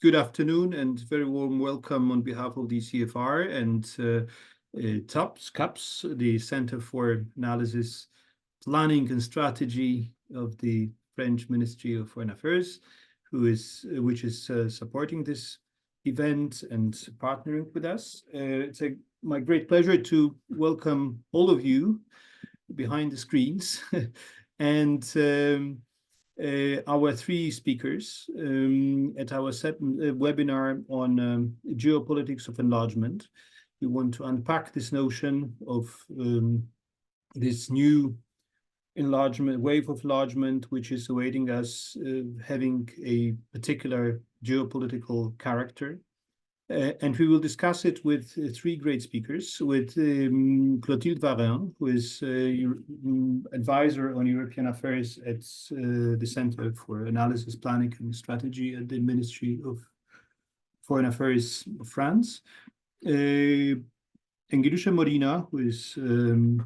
Good afternoon and very warm welcome on behalf of the ECFR and CAPS, the Center for Analysis, Planning and Strategy of the French Ministry of Foreign Affairs, which is supporting this event and partnering with us. It's my great pleasure to welcome all of you behind the screens and our three speakers at our webinar on geopolitics of enlargement. We want to unpack this notion of this new enlargement, wave of enlargement, which is awaiting us, having a particular geopolitical character. And we will discuss it with three great speakers, with Clotilde Warin, who is advisor on European affairs at the Center for Analysis, Planning and Strategy at the Ministry of Foreign Affairs of France. Engellushe Morina, who is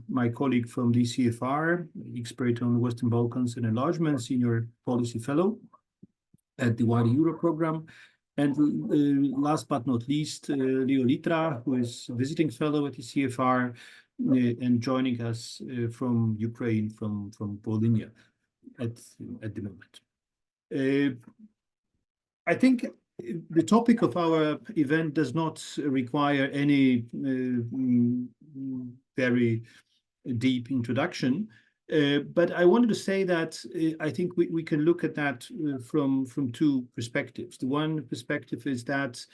my colleague from the ECFR, expert on Western Balkans and enlargement, senior policy fellow at the Wider Europe program. And last but not least, Litra, who is visiting fellow at the ECFR and joining us from Ukraine, from Volhynia at the moment. I think the topic of our event does not require any very deep introduction. But I wanted to say that I think we can look at that from two perspectives. The one perspective is that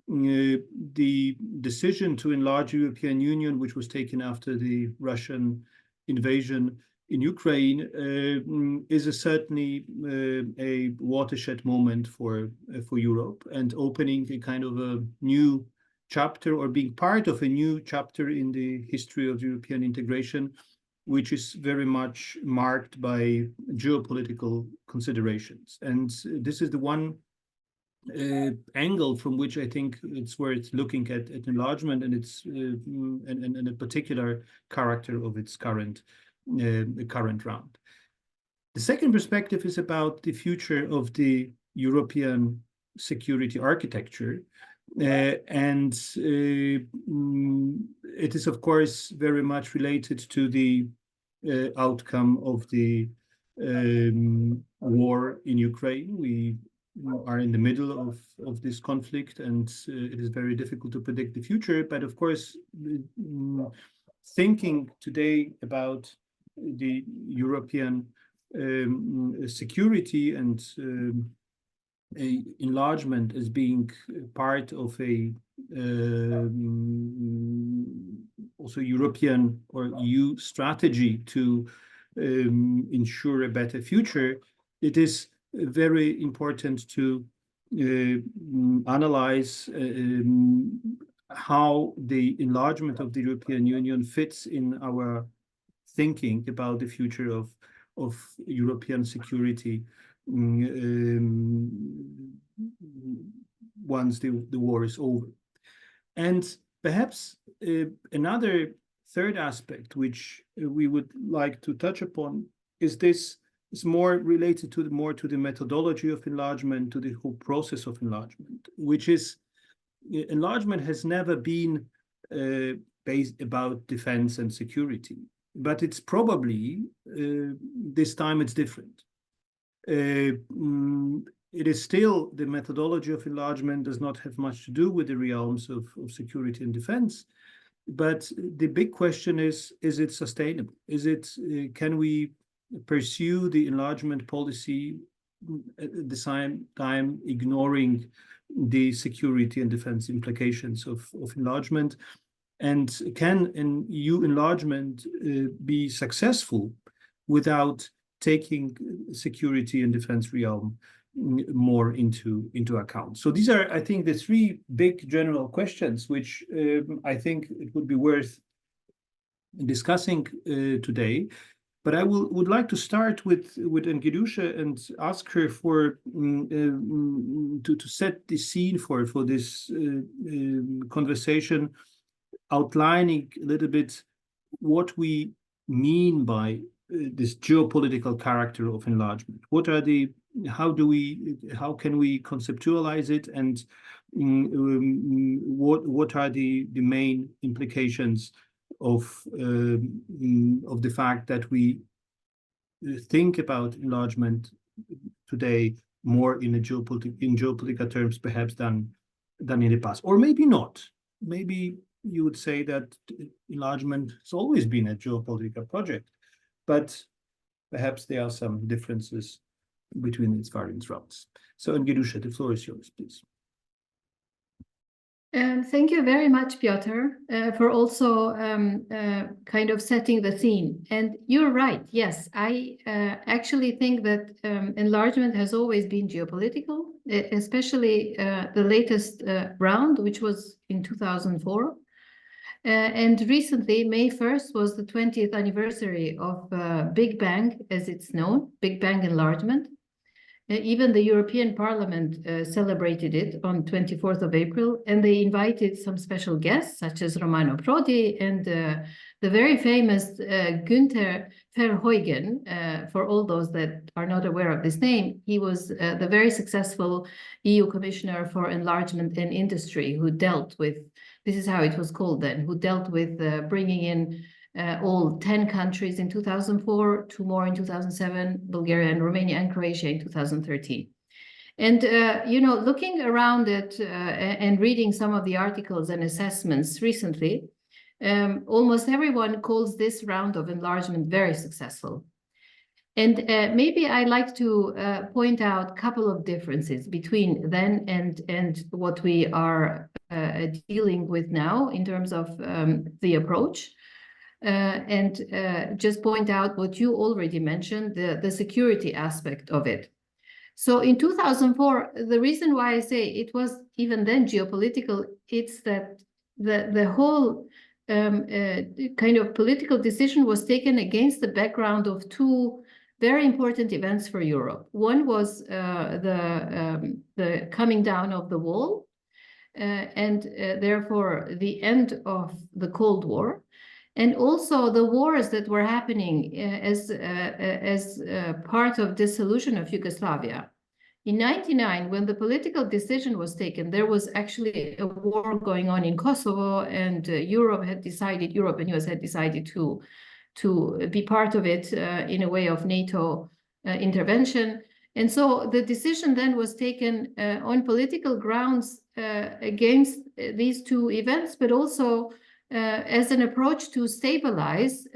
the decision to enlarge the European Union, which was taken after the Russian invasion in Ukraine, is certainly a watershed moment for Europe and opening a kind of a new chapter, or being part of a new chapter in the history of European integration, which is very much marked by geopolitical considerations. And this is the one angle from which I think it's worth looking at enlargement and its and a particular character of its current round. The second perspective is about the future of the European security architecture. And it is, of course, very much related to the outcome of the war in Ukraine. We are in the middle of this conflict, and it is very difficult to predict the future. But of course, thinking today about the European security and enlargement as being part of a also European or EU strategy to ensure a better future, it is very important to analyze how the enlargement of the European Union fits in our thinking about the future of European security once the war is over. And perhaps another third aspect which we would like to touch upon is this is more related to the methodology of enlargement, to the whole process of enlargement, which is enlargement has never been based about defense and security, but it's probably this time it's different. It is still the methodology of enlargement does not have much to do with the realms of security and defense, but the big question is it sustainable? Is it can we pursue the enlargement policy at the same time ignoring the security and defense implications of enlargement? And can an EU enlargement be successful without taking security and defense realm more into account? So these are, I think, the three big general questions which I think it would be worth discussing today. But I would like to start with Engjellushe and ask her for to set the scene for this conversation, outlining a little bit what we mean by this geopolitical character of enlargement. What are the how can we conceptualize it, and what are the main implications of the fact that we think about enlargement today more in geopolitical terms perhaps than in the past, or maybe not. Maybe you would say that enlargement has always been a geopolitical project, but perhaps there are some differences between its various routes. So, Engjellushe, the floor is yours, please. Thank you very much, Piotr, for also kind of setting the scene. And you're right. Yes, I actually think that enlargement has always been geopolitical, especially the latest round, which was in 2004. And recently, May 1st was the 20th anniversary of Big Bang, as it's known, Big Bang enlargement. Even the European Parliament celebrated it on 24th of April, and they invited some special guests, such as Romano Prodi and the very famous Günther Verheugen. For all those that are not aware of this name, he was the very successful EU Commissioner for Enlargement and Industry, who dealt with, this is how it was called then, who dealt with bringing in all 10 countries in 2004, 2 more in 2007, Bulgaria and Romania and Croatia in 2013. And, you know, looking around it and reading some of the articles and assessments recently, almost everyone calls this round of enlargement very successful. And maybe I'd like to point out a couple of differences between then and what we are dealing with now in terms of the approach. And just point out what you already mentioned, the security aspect of it. So in 2004, the reason why I say it was even then geopolitical, it's that the whole kind of political decision was taken against the background of 2 very important events for Europe. One was the coming down of the wall, and therefore the end of the Cold War. And also the wars that were happening as part of dissolution of Yugoslavia. In 1999, when the political decision was taken, there was actually a war going on in Kosovo, and Europe and US had decided to be part of it in a way of NATO intervention. And so the decision then was taken on political grounds against these 2 events, but also as an approach to stabilize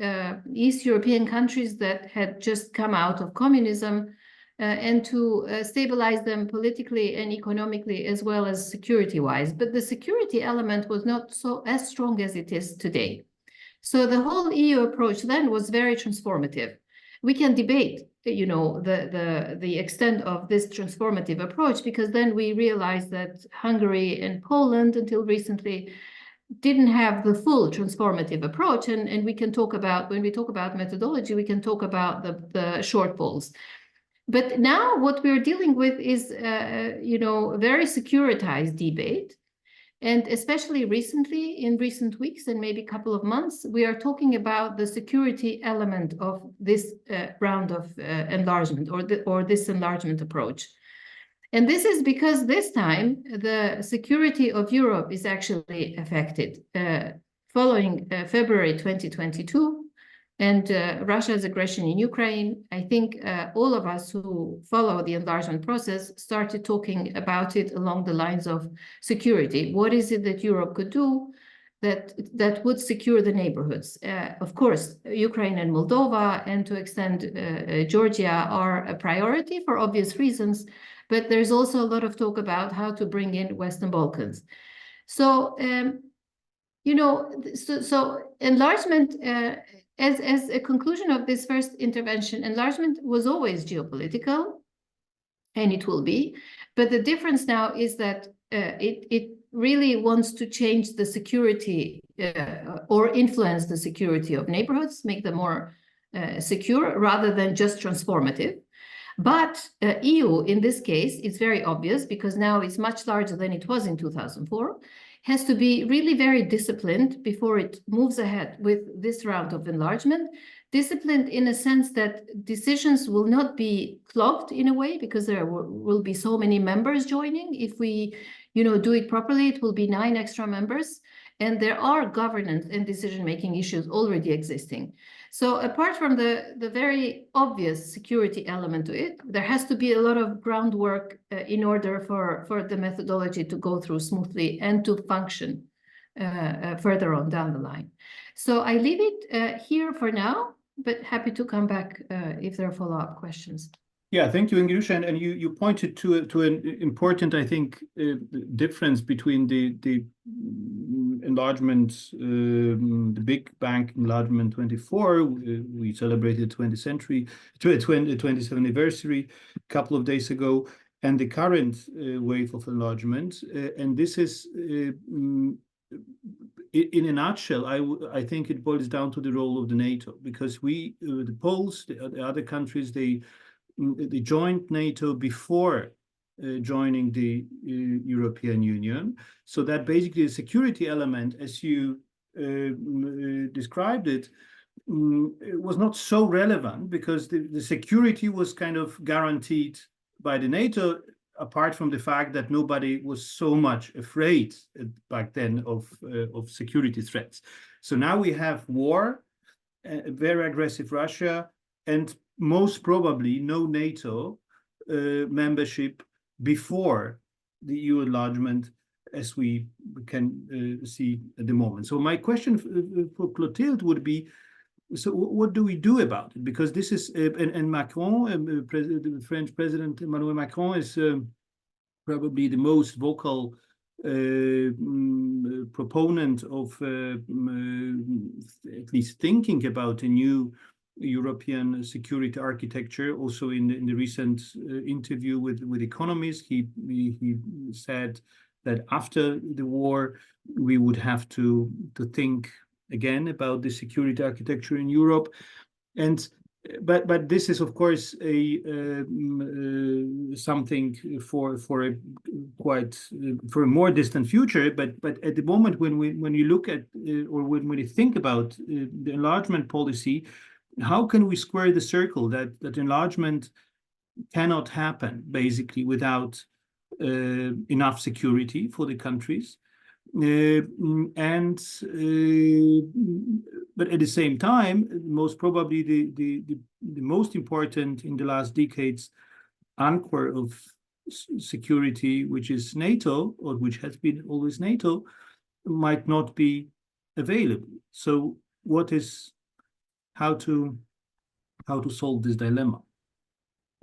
East European countries that had just come out of communism and to stabilize them politically and economically as well as security-wise. But the security element was not so as strong as it is today. So the whole EU approach then was very transformative. We can debate, you know, the extent of this transformative approach, because then we realized that Hungary and Poland until recently didn't have the full transformative approach, and we can talk about, when we talk about methodology, we can talk about the shortfalls. But now what we're dealing with is, you know, a very securitized debate. And especially recently, in recent weeks and maybe a couple of months, we are talking about the security element of this round of enlargement, or this enlargement approach. And this is because this time the security of Europe is actually affected. Following February 2022 and Russia's aggression in Ukraine, I think all of us who follow the enlargement process started talking about it along the lines of security. What is it that Europe could do that would secure the neighborhoods? Of course, Ukraine and Moldova, and to extend Georgia, are a priority for obvious reasons. But there's also a lot of talk about how to bring in Western Balkans. So, you know, so enlargement, as a conclusion of this first intervention, enlargement was always geopolitical, and it will be. But the difference now is that it really wants to change the security or influence the security of neighborhoods, make them more secure rather than just transformative. But EU, in this case, it's very obvious, because now it's much larger than it was in 2004, has to be really very disciplined before it moves ahead with this round of enlargement, disciplined in a sense that decisions will not be clogged in a way, because there will be so many members joining. If we, do it properly, it will be 9 extra members. And there are governance and decision-making issues already existing. So apart from the very obvious security element to it, there has to be a lot of groundwork in order for the methodology to go through smoothly and to function further on down the line. So I leave it here for now, but happy to come back if there are follow-up questions. Yeah, thank you, Engjellushe. And you pointed to an important, I think, difference between the enlargement, the big bank enlargement 24. We celebrated 20th anniversary a couple of days ago, and the current wave of enlargement. And this is, in a nutshell, I think it boils down to the role of the NATO, because the Poles, the other countries, they joined NATO before joining the European Union. So that basically the security element, as you described it, was not so relevant, because the security was kind of guaranteed by the NATO, apart from the fact that nobody was so much afraid back then of security threats. So now we have war, very aggressive Russia, and most probably no NATO membership before the EU enlargement, as we can see at the moment. So my question for Clotilde would be, so what do we do about it? Because this is, and Macron, the French President Emmanuel Macron, is probably the most vocal proponent of at least thinking about a new European security architecture. Also in the recent interview with economists, he said that after the war we would have to think again about the security architecture in Europe. And but this is of course a something for a quite for a more distant future. But at the moment, when you look at or when you think about the enlargement policy, how can we square the circle that enlargement cannot happen basically without enough security for the countries, but at the same time, most probably the most important in the last decades anchor of security, which is NATO, or which has been always NATO, might not be available. So how to solve this dilemma?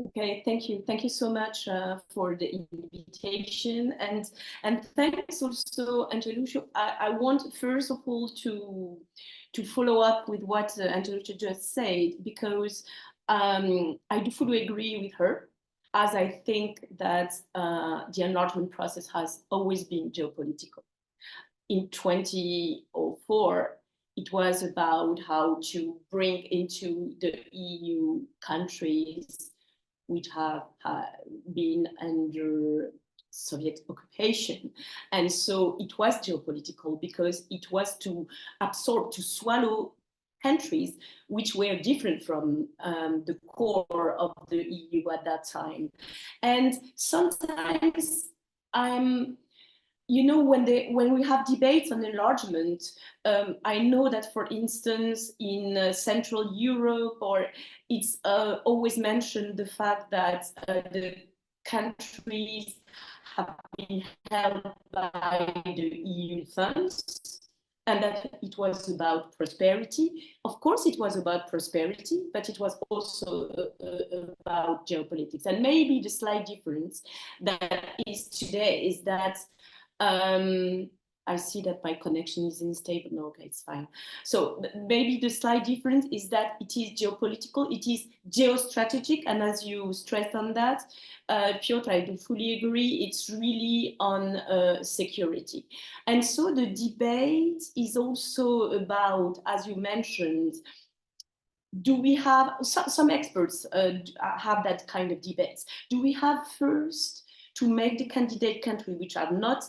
Okay, thank you so much for the invitation, and thanks also, Engjellushe. I want first of all to follow up with what Engjellushe just said, because I do fully agree with her, as I think that the enlargement process has always been geopolitical. In 2004, it was about how to bring into the EU countries which have been under Soviet occupation. And so it was geopolitical, because it was to absorb, to swallow countries which were different from the core of the EU at that time. And sometimes when we have debates on enlargement, I know that, for instance, in Central Europe, or it's always mentioned the fact that the countries have been helped by the EU funds, and that it was about prosperity. Of course, it was about prosperity, but it was also about geopolitics. And maybe the slight difference that is today is that I see that my connection is unstable. No, okay, it's fine. So maybe the slight difference is that it is geopolitical, it is geostrategic, and as you stressed on that, Piotr, I do fully agree, it's really on security. And so the debate is also about, as you mentioned, do we have, some experts have that kind of debates. Do we have first to make the candidate country, which are not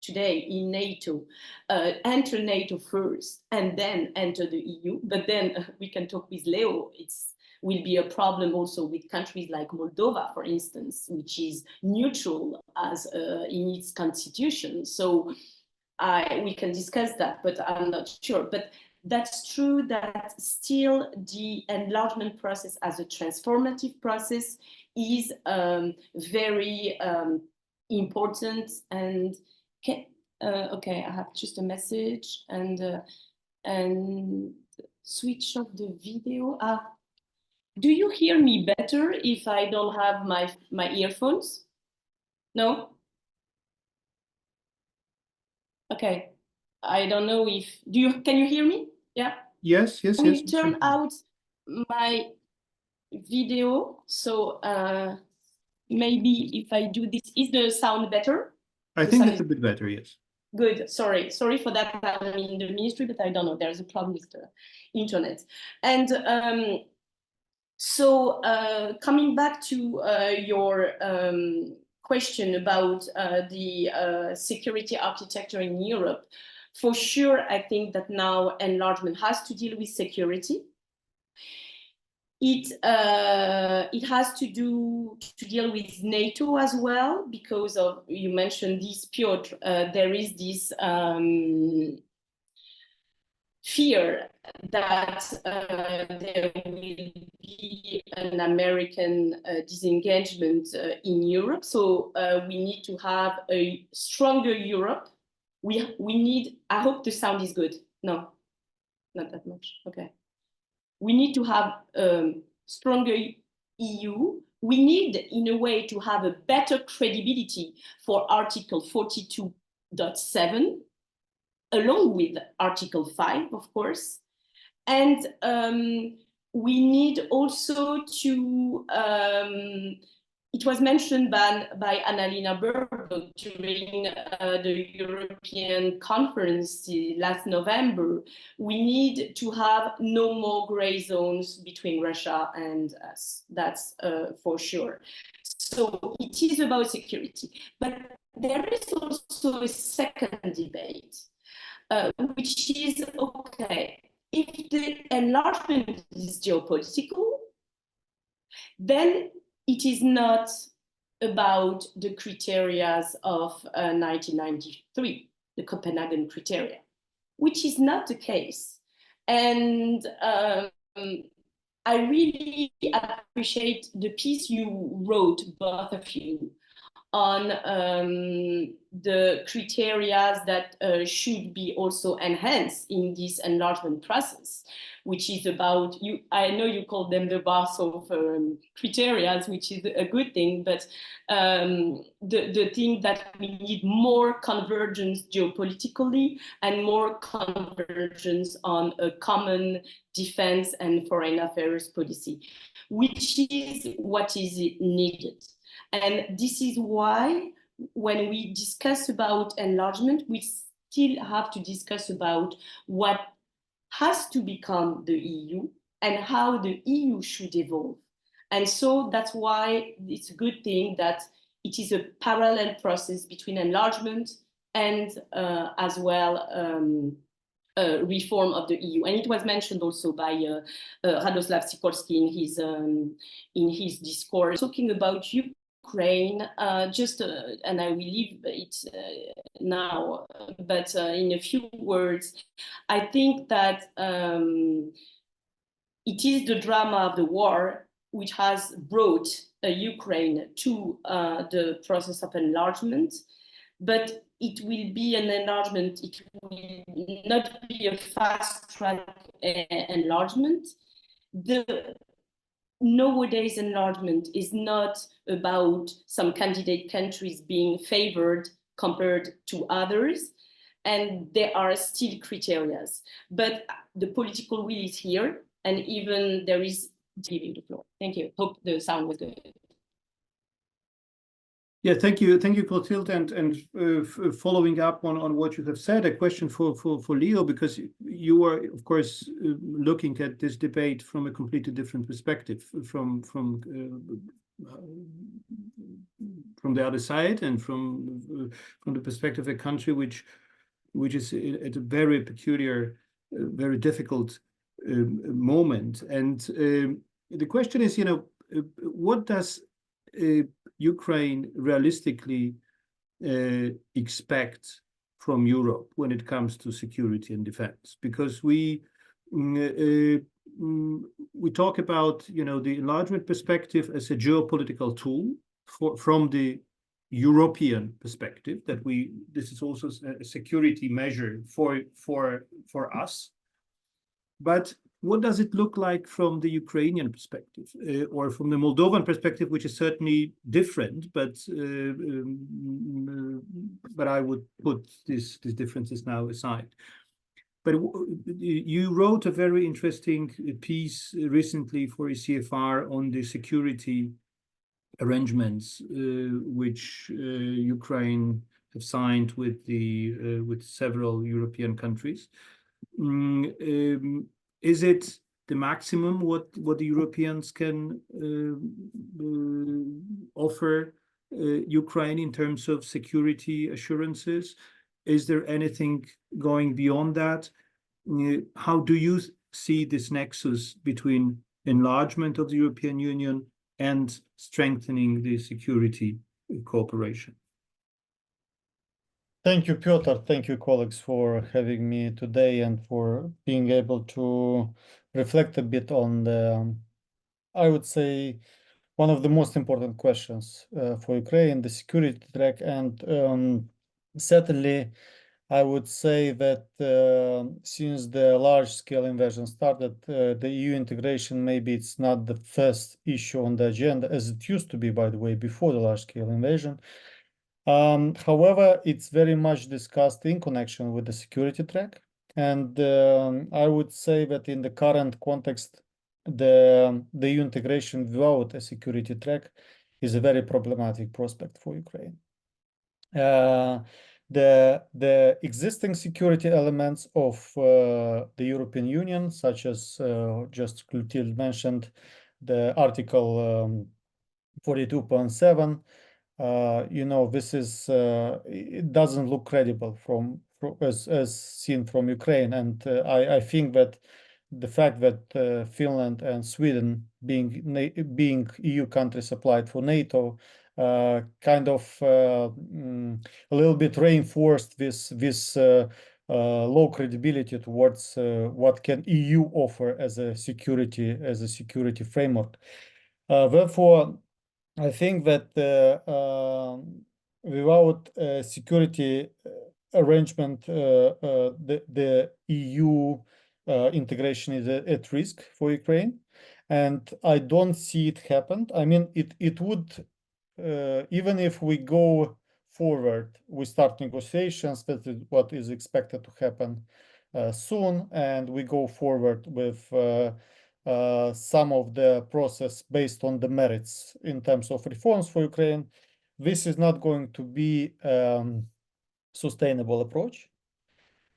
today in NATO, enter NATO first and then enter the EU. But then we can talk with Leo. It's will be a problem also with countries like Moldova, for instance, which is neutral as in its constitution. So we can discuss that, but I'm not sure. But that's true that still the enlargement process as a transformative process is very important. And okay, I have just a message and switch off the video. Do you hear me better if I don't have my earphones? No? Okay. I don't know if can you hear me? Yeah? Yes, yes, I will yes. turn out my video. So maybe if I do this, is the sound better? I think it's a bit better, yes. Good. Sorry for that. I'm in the ministry, but I don't know. There's a problem with the internet. And so coming back to your question about the security architecture in Europe, for sure, I think that now enlargement has to deal with security. It has to deal with NATO as well, because of, you mentioned this, Piotr, there is this fear that there will be an American disengagement in Europe. So we need to have a stronger Europe. We need, I hope the sound is good. No, not that much. Okay. We need to have stronger EU. We need, in a way, to have a better credibility for Article 42.7, along with Article 5, of course. And we need also to, it was mentioned by Annalena Baerbock during the European conference last November, we need to have no more gray zones between Russia and us. That's for sure. So it is about security. But there is also a second debate, which is, okay, if the enlargement is geopolitical, then it is not about the criteria of 1993, the Copenhagen criteria, which is not the case. And I really appreciate the piece you wrote, both of you, on the criteria that should be also enhanced in this enlargement process, which is about, I know you call them the Warsaw criteria, which is a good thing, but the thing that we need more convergence geopolitically and more convergence on a common defense and foreign affairs policy, which is what is needed. And this is why when we discuss about enlargement, we still have to discuss about what has to become the EU and how the EU should evolve. And so that's why it's a good thing that it is a parallel process between enlargement and as well reform of the EU. And it was mentioned also by Radoslav Sikorski in his discourse, talking about Ukraine, and I will leave it now, but in a few words, I think that it is the drama of the war which has brought Ukraine to the process of enlargement, but it will be an enlargement, it will not be a fast-track enlargement. The nowadays enlargement is not about some candidate countries being favored compared to others, and there are still criteria, but the political will is here, and even there is giving the floor. Thank you. Hope the sound was good. Yeah, thank you, Clotilde, and following up on what you have said, a question for Leo, because you are, of course, looking at this debate from a completely different perspective, from from the other side, and from the perspective of a country which is at a very peculiar, very difficult moment. And the question is, what does Ukraine realistically expect from Europe when it comes to security and defense? Because we talk about, the enlargement perspective as a geopolitical tool from the European perspective, that this is also a security measure for us. But what does it look like from the Ukrainian perspective, or from the Moldovan perspective, which is certainly different, but I would put these differences now aside. But you wrote a very interesting piece recently for ECFR on the security arrangements which Ukraine have signed with several European countries. Is it the maximum what the Europeans can offer Ukraine in terms of security assurances? Is there anything going beyond that? How do you see this nexus between enlargement of the European Union and strengthening the security cooperation? Thank you, Piotr. Thank you, colleagues, for having me today and for being able to reflect a bit on I would say, one of the most important questions for Ukraine, the security track. And certainly, I would say that since the large-scale invasion started, the EU integration, maybe it's not the first issue on the agenda, as it used to be, by the way, before the large-scale invasion. However, it's very much discussed in connection with the security track. And I would say that in the current context, the EU integration without a security track is a very problematic prospect for Ukraine. The existing security elements of the European Union, such as just Clotilde mentioned, the Article 42.7, this is it doesn't look credible as seen from Ukraine, and I think that the fact that Finland and Sweden, being EU countries, applied for NATO, kind of a little bit reinforced this low credibility towards what can EU offer as a security framework. Therefore, I think that without a security arrangement, the EU integration is at risk for Ukraine, and I don't see it happen. I mean, it would, even if we go forward, we start negotiations. That is what is expected to happen soon, and we go forward with some of the process based on the merits in terms of reforms for Ukraine. This is not going to be sustainable approach,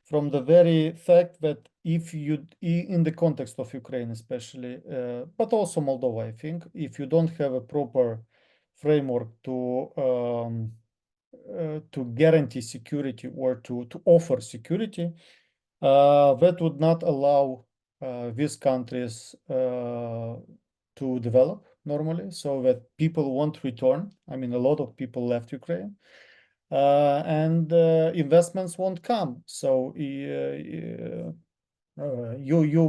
from the very fact that if you, in the context of Ukraine especially, but also Moldova, I think, if you don't have a proper framework to guarantee security or to offer security, that would not allow these countries to develop normally, so that people won't return. I mean, a lot of people left Ukraine, and investments won't come. So you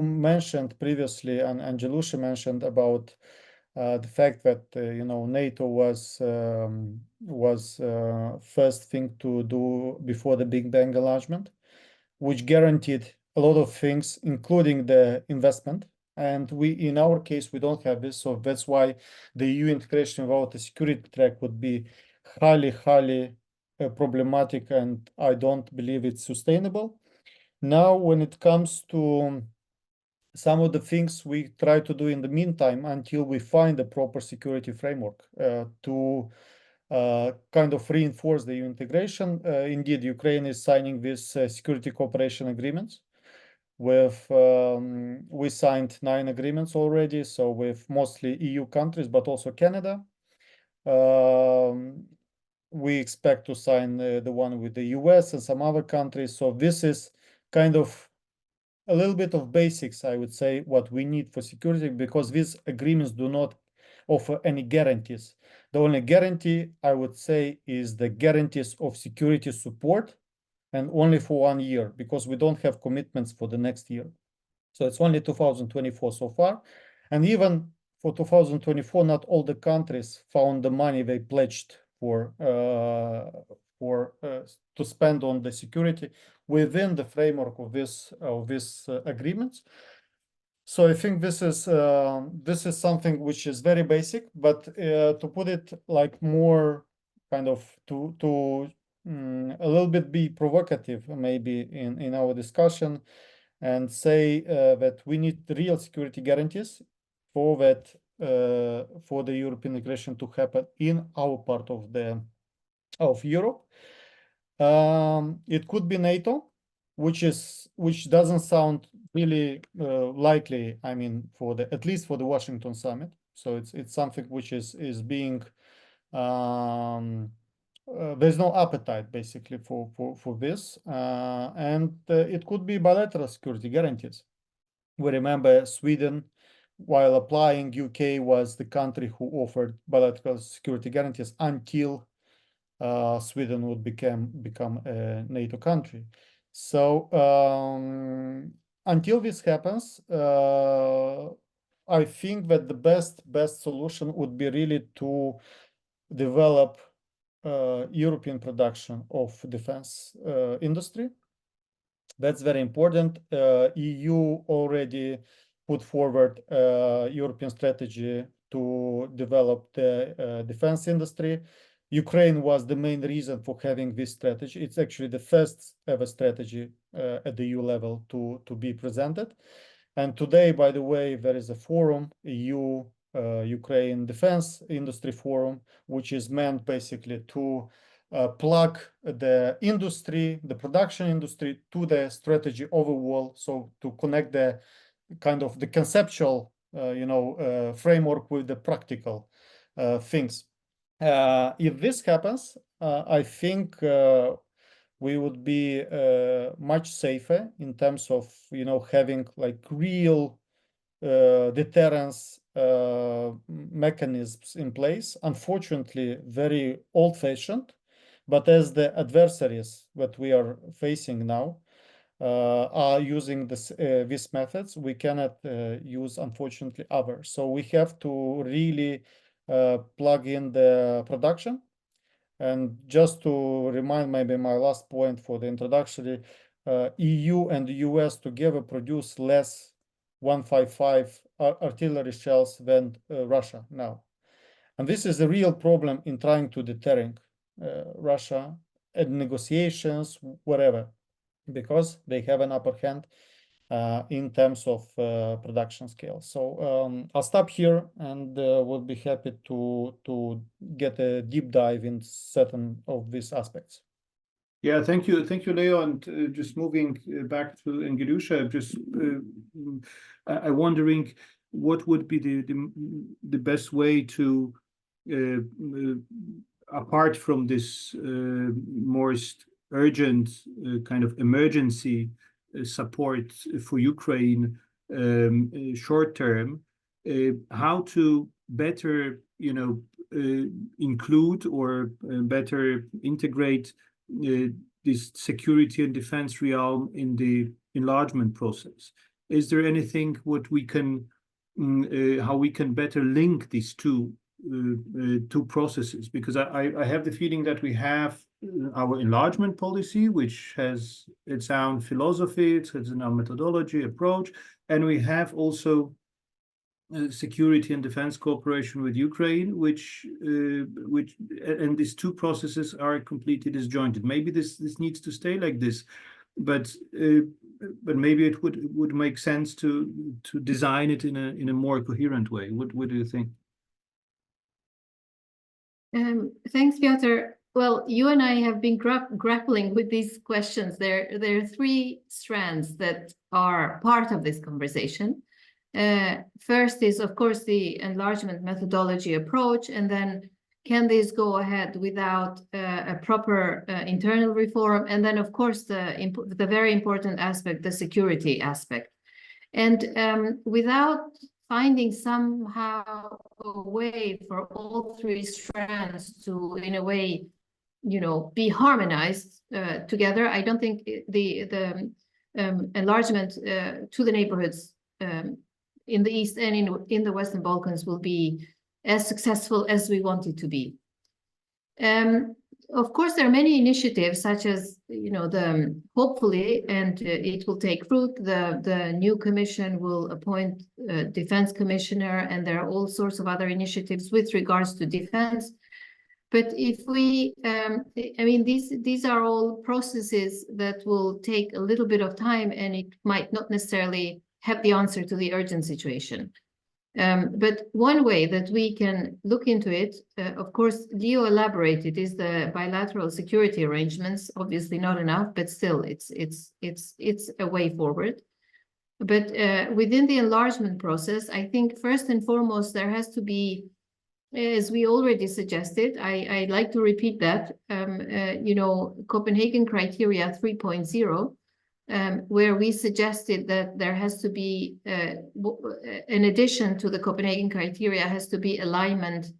mentioned previously, and Engjellushe mentioned about the fact that NATO was first thing to do before the Big Bang enlargement, which guaranteed a lot of things, including the investment. And in our case, we don't have this. So that's why the EU integration without a security track would be highly problematic, and I don't believe it's sustainable. Now, when it comes to some of the things we try to do in the meantime, until we find a proper security framework to kind of reinforce the EU integration. Indeed, Ukraine is signing these security cooperation agreements. We signed 9 agreements already, so with mostly EU countries, but also Canada. we expect to sign the one with the US and some other countries. So this is kind of a little bit of basics, I would say, what we need for security, because these agreements do not offer any guarantees. The only guarantee, I would say, is the guarantees of security support, and only for 1 year, because we don't have commitments for the next year. So it's only 2024 so far. And even for 2024, not all the countries found the money they pledged for to spend on the security within the framework of this agreements. So I think this is something which is very basic, but to put it like more kind of to a little bit be provocative maybe in our discussion, and say that we need real security guarantees for that for the European integration to happen in our part of Europe. It could be NATO, which doesn't sound really likely. I mean, for the at least for the Washington summit. So it's something which is being there's no appetite basically for this, and it could be bilateral security guarantees. We remember Sweden, while applying, UK was the country who offered bilateral security guarantees until Sweden would become a NATO country. So until this happens, I think that the best solution would be really to develop European production of defense industry. That's very important. EU already put forward a European strategy to develop the defense industry. Ukraine was the main reason for having this strategy. It's actually the first ever strategy at the EU level to be presented. And today, by the way, there is a forum, EU Ukraine Defense Industry Forum, which is meant basically to plug the industry, the production industry, to the strategy overall. So to connect the kind of the conceptual, framework with the practical things. If this happens, I think we would be much safer in terms of having like real deterrence mechanisms in place. Unfortunately, very old-fashioned, but as the adversaries that we are facing now are using these methods, we cannot use, unfortunately, others. So we have to really plug in the production. And just to remind maybe my last point for the introductory, EU and the US together produce less 155 artillery shells than Russia now. And this is a real problem in trying to deterring Russia at negotiations, whatever, because they have an upper hand in terms of production scale. So I'll stop here, and would be happy to get a deep dive in certain of these aspects. Yeah, thank you, Leo. And just moving back to Engjellushe, just I'm wondering what would be the best way to, apart from this most urgent kind of emergency support for Ukraine short term, how to better, include or better integrate this security and defense realm in the enlargement process. Is there anything what we can, how we can better link these two processes? Because I have the feeling that we have our enlargement policy, which has its own philosophy, it has an own methodology, approach, and we have also security and defense cooperation with Ukraine, which and these two processes are completely disjointed. Maybe this needs to stay like this, but maybe it would make sense to design it in a more coherent way. What do you think? Thanks, Piotr. Well, you and I have been grappling with these questions. There are three strands that are part of this conversation. First is, of course, the enlargement methodology approach, and then can this go ahead without a proper internal reform? And then, of course, the very important aspect, the security aspect. And without finding somehow a way for all three strands to, in a way, be harmonized together, I don't think the enlargement to the neighborhoods in the East and in the Western Balkans will be as successful as we want it to be. Of course, there are many initiatives, such as, hopefully, and it will take fruit, the new commission will appoint a defense commissioner, and there are all sorts of other initiatives with regards to defense. But if we, these are all processes that will take a little bit of time, and it might not necessarily have the answer to the urgent situation. But one way that we can look into it, of course, Leo elaborated, is the bilateral security arrangements. Obviously not enough, but still it's a way forward. But within the enlargement process, I think first and foremost, there has to be, as we already suggested, I'd like to repeat that, Copenhagen criteria 3.0, where we suggested that there has to be, in addition to the Copenhagen criteria, has to be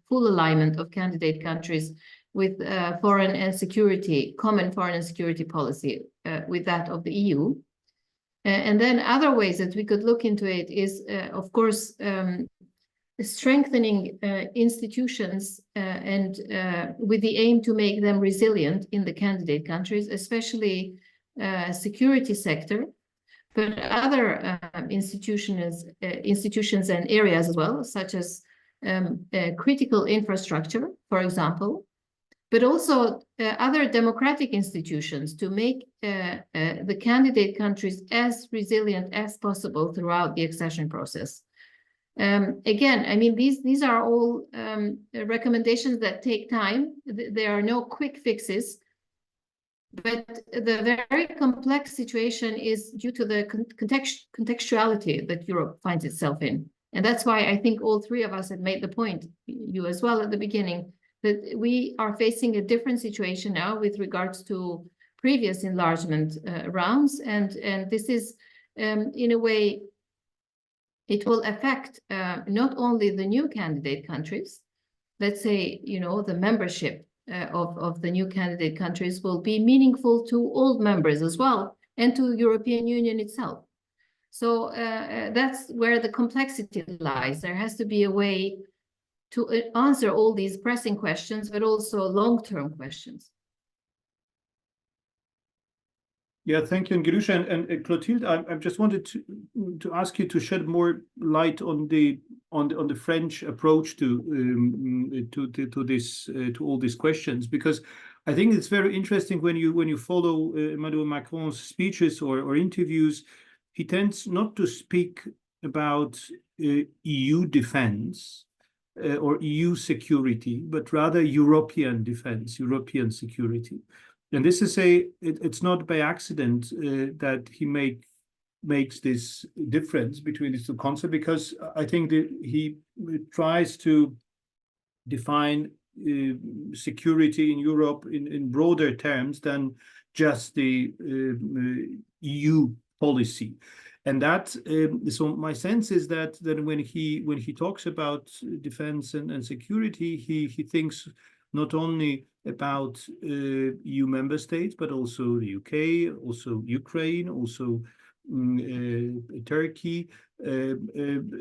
full alignment of candidate countries with foreign and security, common foreign and security policy with that of the EU. And then other ways that we could look into it is, of course, strengthening institutions and with the aim to make them resilient in the candidate countries, especially security sector, but other institutions and areas as well, such as critical infrastructure, for example, but also other democratic institutions to make the candidate countries as resilient as possible throughout the accession process. Again, these are all recommendations that take time. There are no quick fixes, but the very complex situation is due to the contextuality that Europe finds itself in. And that's why I think all three of us have made the point, you as well at the beginning, that we are facing a different situation now with regards to previous enlargement rounds. And this is, in a way, it will affect not only the new candidate countries, let's say, the membership of the new candidate countries will be meaningful to old members as well, and to European Union itself. So that's where the complexity lies. There has to be a way to answer all these pressing questions, but also long-term questions. Yeah, thank you, Engjellushe. And Clotilde, I just wanted to ask you to shed more light on the French approach to all these questions, because I think it's very interesting when you follow Emmanuel Macron's speeches or interviews. He tends not to speak about EU defense or EU security, but rather European defense, European security. And this is it's not by accident that he makes this difference between these two concepts, because I think that he tries to define security in Europe in broader terms than just the EU policy. And that, so my sense is that when he talks about defense and security, he thinks not only about EU member states, but also the UK, also Ukraine, also Turkey.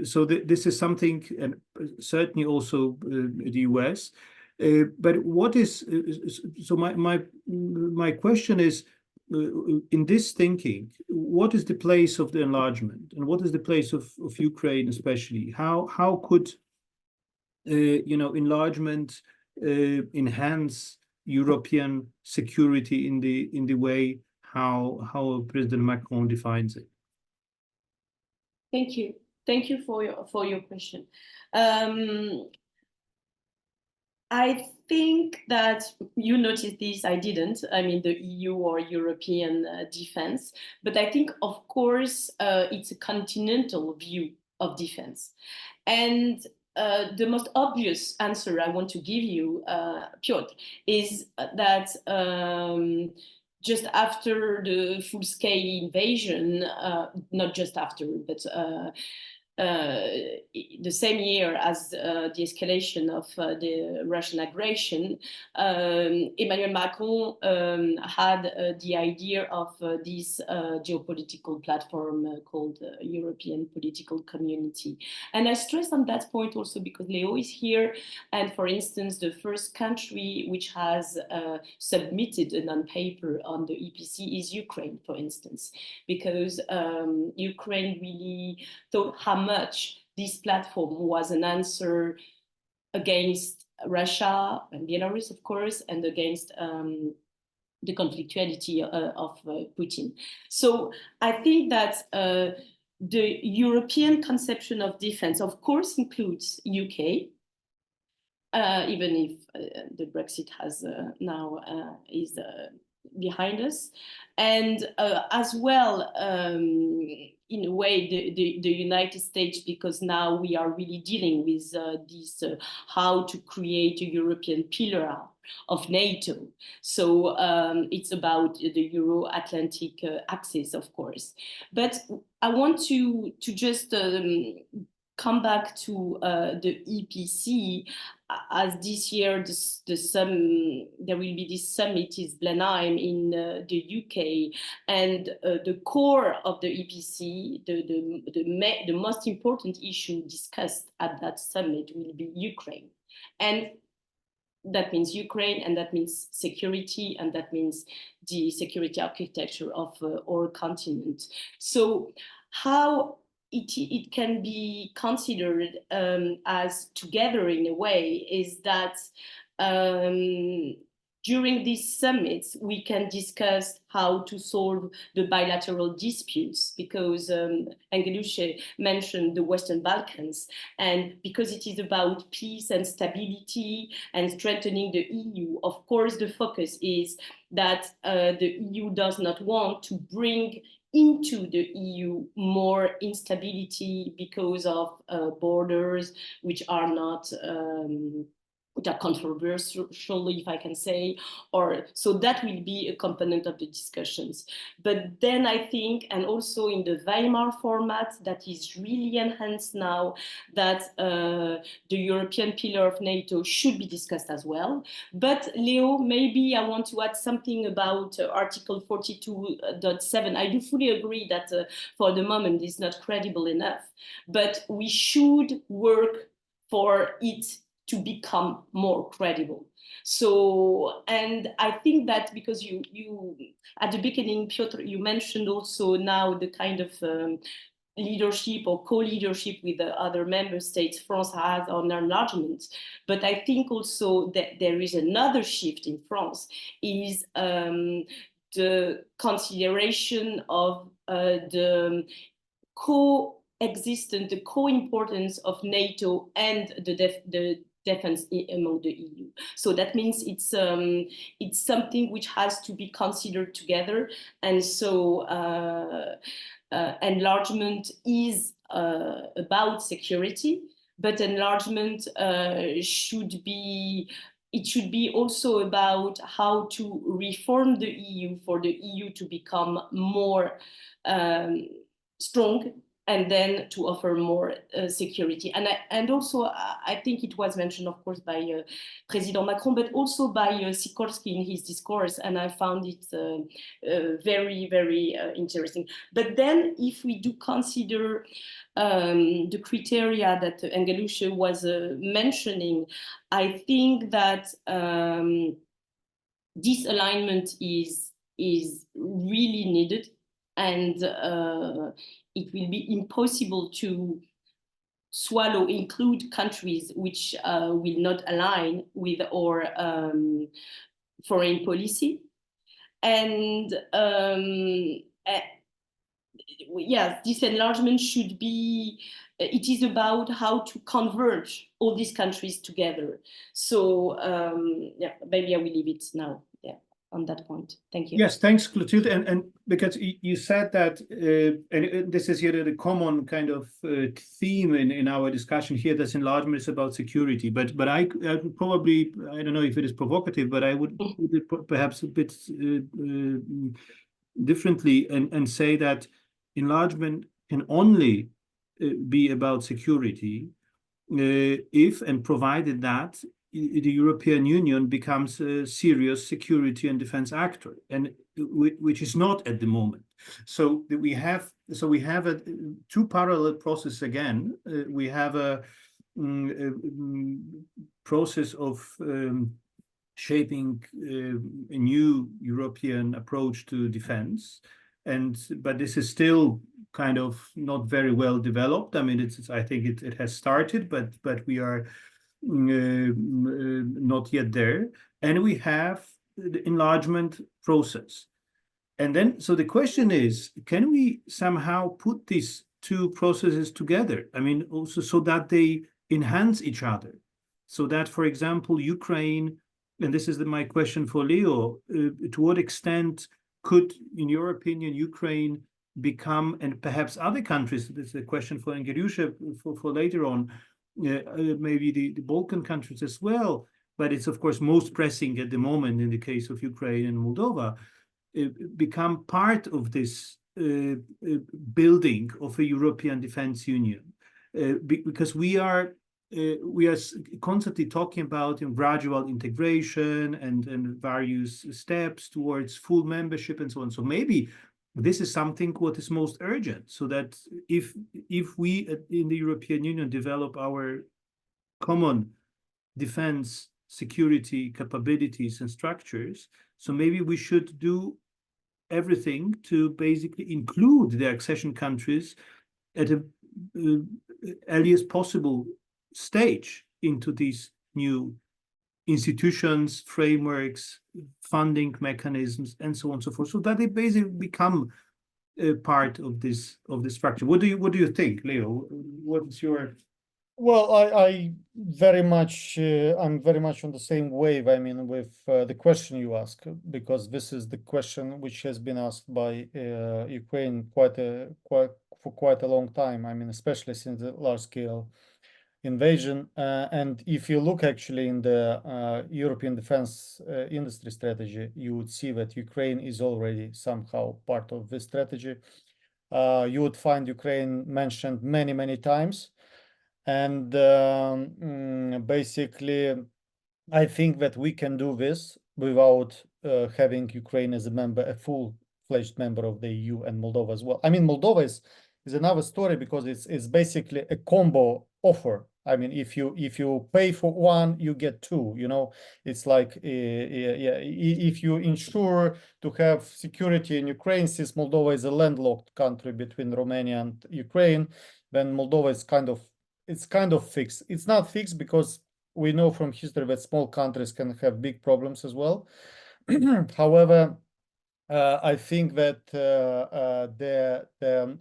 So this is something, and certainly also the US. But what is, so my question is, in this thinking, what is the place of the enlargement, and what is the place of Ukraine especially? How could enlargement enhance European security in the way how President Macron defines it? Thank you for your question. I think that you noticed this, I didn't, the EU or European defense, but I think, of course, it's a continental view of defense. And the most obvious answer I want to give you, Piotr, is that just after the full-scale invasion, not just after, but the same year as the escalation of the Russian aggression, Emmanuel Macron had the idea of this geopolitical platform called European Political Community. And I stress on that point also because Leo is here. And for instance, the first country which has submitted a non-paper on the EPC is Ukraine, for instance, because Ukraine really thought how much this platform was an answer against Russia and Belarus, of course, and against the conflictuality of Putin. So I think that the European conception of defense, of course, includes UK, even if the Brexit has now is behind us, and as well, in a way, the United States, because now we are really dealing with this how to create a European pillar of NATO. So it's about the Euro-Atlantic axis, of course. But I want to just come back to the EPC, as this year there will be this summit in Blenheim in the UK, and the core of the EPC, the most important issue discussed at that summit will be Ukraine. And that means Ukraine, and that means security, and that means the security architecture of our continent. So how it can be considered as together in a way is that during these summits, we can discuss how to solve the bilateral disputes, because Engjellushe mentioned the Western Balkans, and because it is about peace and stability and strengthening the EU, of course, the focus is that the EU does not want to bring into the EU more instability because of borders which are not which are controversial, if I can say, or so that will be a component of the discussions. But then I think, and also in the Weimar format that is really enhanced now, that the European pillar of NATO should be discussed as well. But Leo, maybe I want to add something about Article 42.7. I do fully agree that for the moment it's not credible enough, but we should work for it to become more credible. So, and I think that because you at the beginning, Piotr, you mentioned also now the kind of leadership or co-leadership with the other member states France has on enlargement. But I think also that there is another shift in France, is the consideration of the the co-importance of NATO and the defense among the EU. So that means it's something which has to be considered together. And so enlargement is about security, but enlargement should be also about how to reform the EU for the EU to become more strong, and then to offer more security. And also, I think it was mentioned, of course, by President Macron, but also by Sikorski in his discourse, and I found it very, very interesting. But then, if we do consider the criteria that Engjellushe was mentioning, I think that this alignment is really needed, and it will be impossible to include countries which will not align with our foreign policy. And yes, this enlargement should be, it is about how to converge all these countries together. So yeah, maybe I will leave it now. Yeah. on that point. Thank you. Yes, thanks, Clotilde. And because you said that, and this is here the common kind of theme in our discussion here, that enlargement is about security. But I would probably, I don't know if it is provocative, but I would put it perhaps a bit differently and say that enlargement can only be about security if and provided that the European Union becomes a serious security and defense actor, and which is not at the moment. So we have two parallel processes again. We have a process of shaping a new European approach to defense, but this is still kind of not very well developed. I mean, I think it has started, but we are not yet there. And we have the enlargement process. And then, so the question is, can we somehow put these two processes together? I mean, also so that they enhance each other. So that, for example, Ukraine, and this is my question for Leo, to what extent could, in your opinion, Ukraine become, and perhaps other countries, this is a question for Engjellushe for later on, maybe the Balkan countries as well, but it's of course most pressing at the moment in the case of Ukraine and Moldova, become part of this building of a European Defense Union, because we are constantly talking about gradual integration and various steps towards full membership and so on. So maybe this is something what is most urgent, so that if we in the European Union develop our common defense security capabilities and structures, so maybe we should do everything to basically include the accession countries at a earliest possible stage into these new institutions, frameworks, funding mechanisms, and so on and so forth, so that they basically become a part of this structure. What do you think, Leo? What's your? Well, I very much I'm very much on the same wave. I mean, with the question you ask, because this is the question which has been asked by Ukraine for quite a long time. I mean, especially since the large-scale invasion. And if you look actually in the European defense industry strategy, you would see that Ukraine is already somehow part of this strategy. You would find Ukraine mentioned many times. And basically, I think that we can do this without having Ukraine as a member, a full-fledged member of the EU, and Moldova as well. I mean, Moldova is another story, because it's basically a combo offer. I mean, if you pay for one, you get two. You know, it's like if you ensure to have security in Ukraine, since Moldova is a landlocked country between Romania and Ukraine, then Moldova is kind of fixed. It's not fixed because we know from history that small countries can have big problems as well. However, I think that the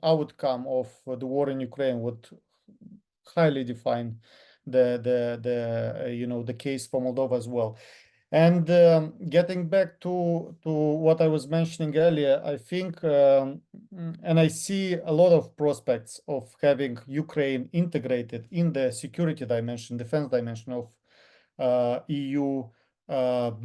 outcome of the war in Ukraine would highly define the case for Moldova as well. And getting back to what I was mentioning earlier, I think, and I see a lot of prospects of having Ukraine integrated in the security dimension, defense dimension of EU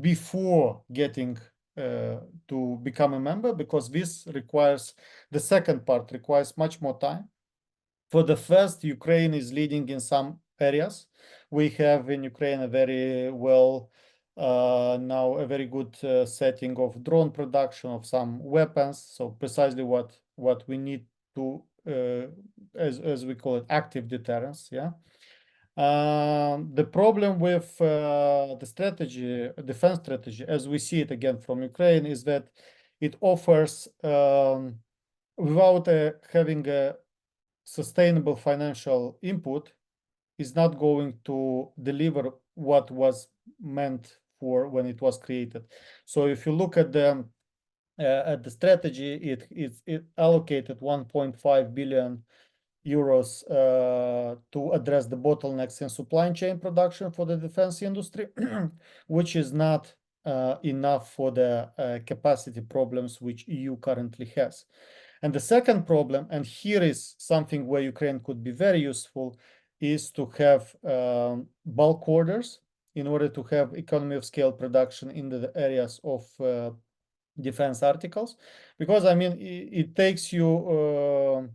before getting to become a member, because this requires, the second part requires much more time. For the first, Ukraine is leading in some areas. We have in Ukraine a very well now a very good setting of drone production, of some weapons. So precisely what we need to as we call it, active deterrence. Yeah. The problem with the strategy, defense strategy, as we see it again from Ukraine, is that it offers without having a sustainable financial input, is not going to deliver what was meant for when it was created. So if you look at the strategy, it allocated 1.5 billion euros to address the bottlenecks in supply chain production for the defense industry, which is not enough for the capacity problems which EU currently has. And the second problem, and here is something where Ukraine could be very useful, is to have bulk orders in order to have economy of scale production in the areas of defense articles. Because, I mean, it takes you,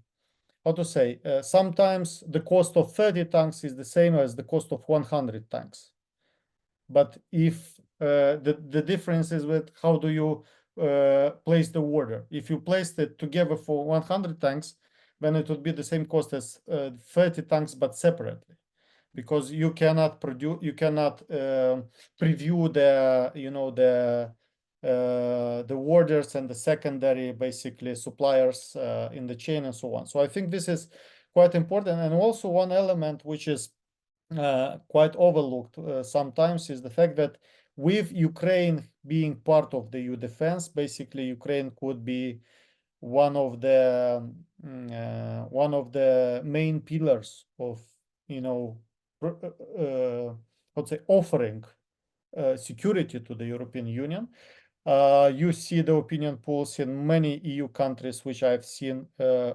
how to say, sometimes the cost of 30 tanks is the same as the cost of 100 tanks. But if the difference is with how do you place the order. If you placed it together for 100 tanks, then it would be the same cost as 30 tanks, but separately, because you cannot produce, you cannot preview the, you know, the orders and the secondary basically suppliers in the chain and so on. So I think this is quite important. And also one element which is quite overlooked sometimes is the fact that with Ukraine being part of the EU defense, basically Ukraine could be one of the main pillars of, you know, let's say, offering security to the European Union. You see the opinion polls in many EU countries, which I've seen,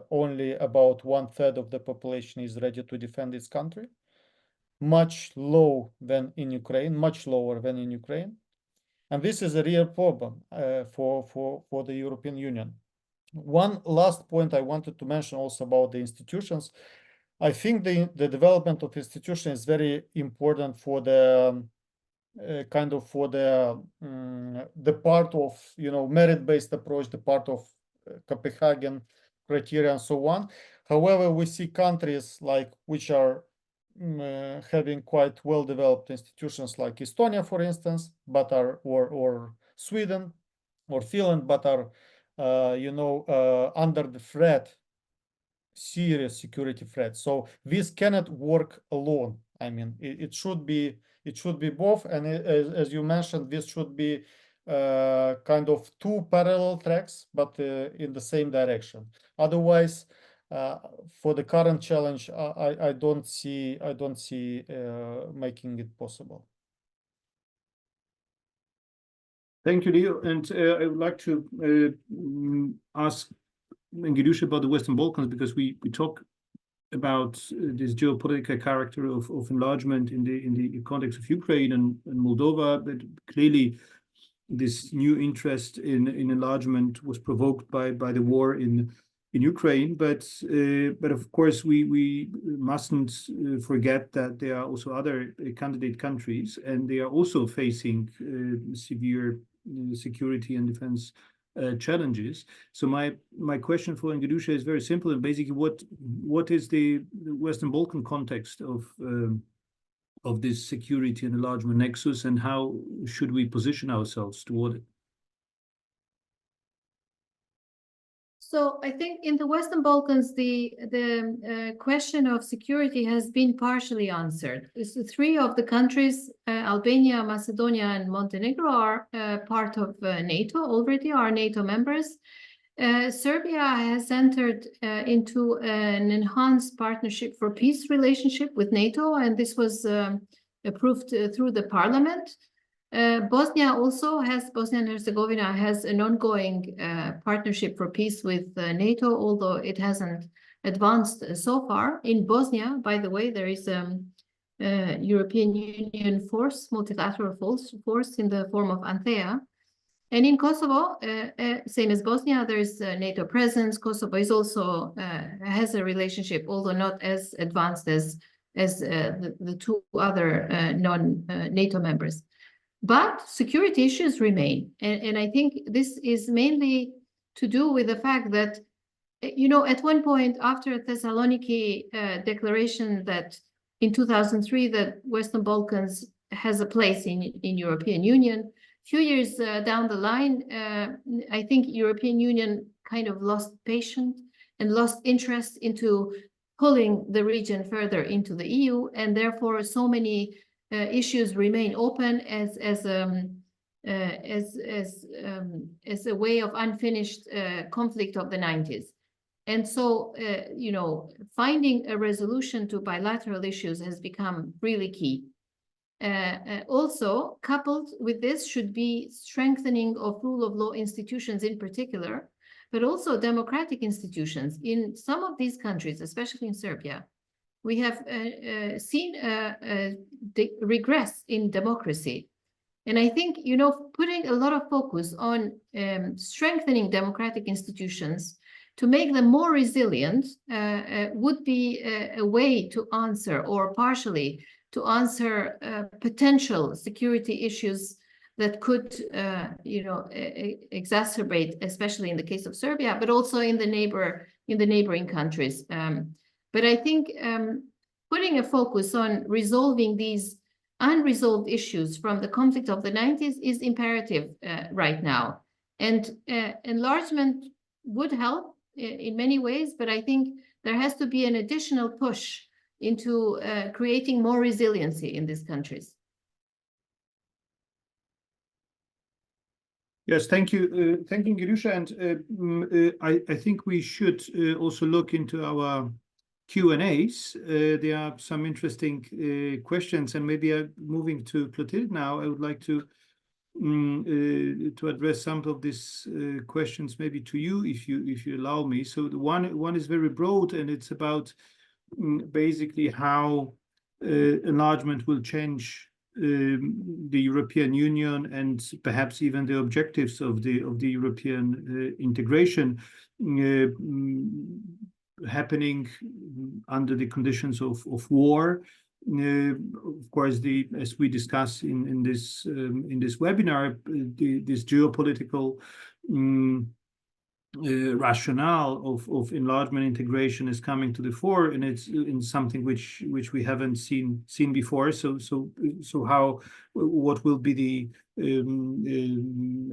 only about 1/3 of the population is ready to defend its country. Much lower than in Ukraine, much lower than in Ukraine. And this is a real problem for the European Union. One last point I wanted to mention also about the institutions. I think the development of institutions is very important for the kind of for the part of, you know, merit-based approach, the part of Copenhagen criteria and so on. However, we see countries like which are having quite well-developed institutions like Estonia, for instance, but are or Sweden or Finland, but are you know, under the threat, serious security threat. So this cannot work alone. I mean, it should be both, and as you mentioned, this should be kind of two parallel tracks, but in the same direction. Otherwise, for the current challenge, I don't see making it possible. Thank you, Leo. And I would like to ask Engjellushe about the Western Balkans, because we talk about this geopolitical character of enlargement in the context of Ukraine and Moldova, but clearly this new interest in enlargement was provoked by the war in Ukraine. But of course we mustn't forget that there are also other candidate countries, and they are also facing severe security and defense challenges. So my question for Engjellushe is very simple, and basically what is the Western Balkan context of this security and enlargement nexus, and how should we position ourselves toward it? So I think in the Western Balkans, the question of security has been partially answered. So three of the countries, Albania, Macedonia, and Montenegro, are part of NATO already, are NATO members. Serbia has entered into an enhanced partnership for peace relationship with NATO, and this was approved through the parliament. Bosnia and Herzegovina has an ongoing partnership for peace with NATO, although it hasn't advanced so far. In Bosnia, by the way, there is a European Union force, multilateral force in the form of Anthea. And in Kosovo, same as Bosnia, there's a NATO presence. Kosovo is also has a relationship, although not as advanced as the two other non-NATO members. But security issues remain. And I think this is mainly to do with the fact that, you know, at one point after Thessaloniki declaration that in 2003 that Western Balkans has a place in European Union, few years down the line, I think European Union kind of lost patience and lost interest into pulling the region further into the EU, and therefore so many issues remain open as a way of unfinished conflict of the 90s. And so, you know, finding a resolution to bilateral issues has become really key. Also, coupled with this should be strengthening of rule of law institutions in particular, but also democratic institutions. In some of these countries, especially in Serbia, we have seen regress in democracy. And I think, you know, putting a lot of focus on strengthening democratic institutions to make them more resilient would be a way to answer, or partially to answer potential security issues that could, you know, exacerbate, especially in the case of Serbia, but also in the neighboring countries. But I think putting a focus on resolving these unresolved issues from the conflict of the 90s is imperative right now. And enlargement would help in many ways, but I think there has to be an additional push into creating more resiliency in these countries. Yes, thank you, Enjellushe. And I think we should also look into our Q&As. There are some interesting questions, and maybe moving to Clotilde now, I would like to address some of these questions maybe to you, if you allow me. So the one is very broad, and it's about basically how enlargement will change the European Union and perhaps even the objectives of the European integration happening under the conditions of war. Of course, as we discuss in this webinar, this geopolitical rationale of enlargement integration is coming to the fore, and it's in something which we haven't seen before. So what will be the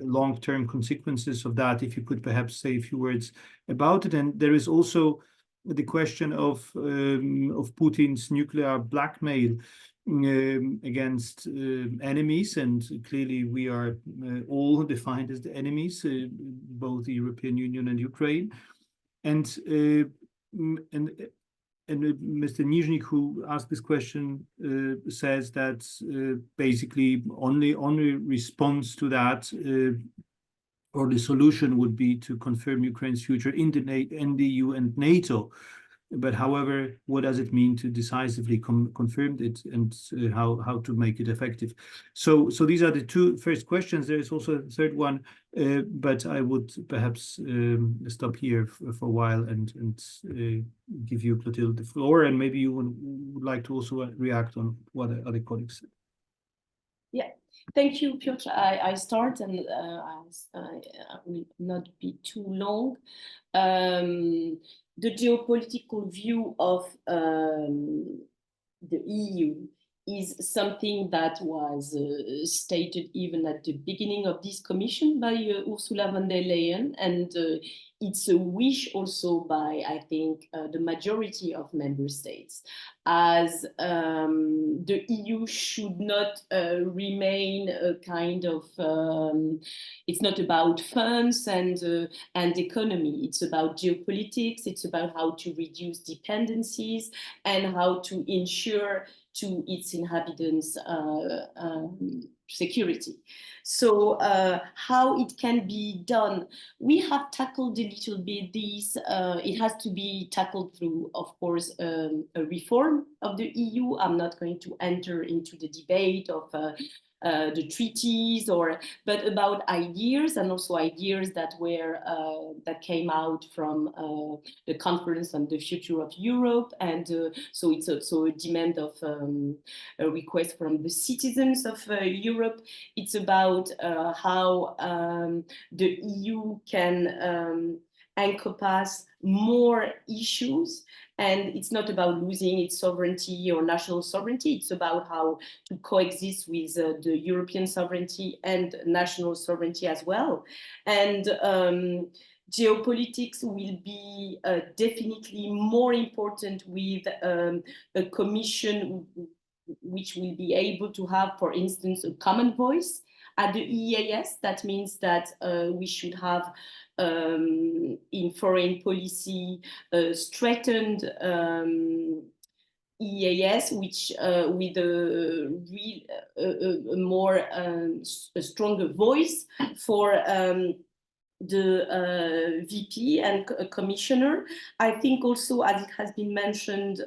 long-term consequences of that? If you could perhaps say a few words about it. And there is also the question of Putin's nuclear blackmail against enemies, and clearly we are all defined as the enemies, both the European Union and Ukraine. And Mr. Nizhnik, who asked this question, says that basically only response to that or the solution would be to confirm Ukraine's future in the EU and NATO. But however, what does it mean to decisively confirm it, and how to make it effective? So these are the two first questions. There is also a third one, but I would perhaps stop here for a while and give you, Clotilde, the floor, and maybe you would like to also react on what other colleagues said. Yeah. Thank you, Piotr. I start, and I will not be too long. The geopolitical view of the EU is something that was stated even at the beginning of this commission by Ursula von der Leyen, and it's a wish also by, I think, the majority of member states, as the EU should not remain a kind of, it's not about funds and economy, it's about geopolitics, it's about how to reduce dependencies and how to ensure to its inhabitants security. So how it can be done, we have tackled a little bit this. It has to be tackled through, of course, a reform of the EU. I'm not going to enter into the debate of the treaties, but about ideas, and also ideas that were that came out from the conference on the future of Europe, and so it's also a demand of a request from the citizens of Europe. It's about how the EU can encompass more issues, and it's not about losing its sovereignty or national sovereignty. It's about how to coexist with the European sovereignty and national sovereignty as well. And geopolitics will be definitely more important with a commission which will be able to have, for instance, a common voice at the EEAS. That means that we should have in foreign policy strengthened EAS, which with a more a stronger voice for the VP and commissioner. I think also, as it has been mentioned,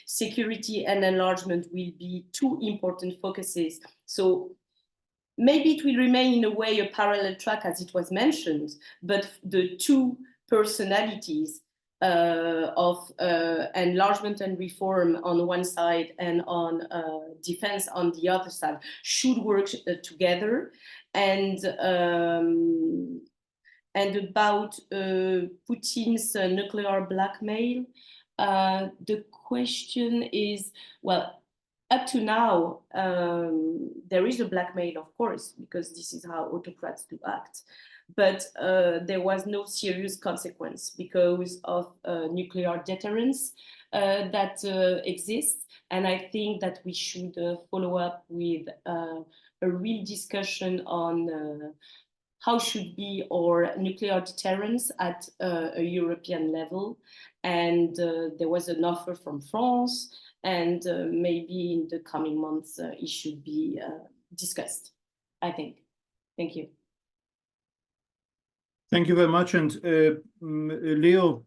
security and enlargement will be two important focuses. So maybe it will remain in a way a parallel track as it was mentioned, but the two personalities of enlargement and reform on one side and on defense on the other side should work together. And about Putin's nuclear blackmail, the question is, well, up to now, there is a blackmail, of course, because this is how autocrats do act. But there was no serious consequence because of nuclear deterrence that exists. And I think that we should follow up with a real discussion on how should be our nuclear deterrence at a European level. And there was an offer from France, and maybe in the coming months it should be discussed, I think. Thank you. Thank you very much. And Leo,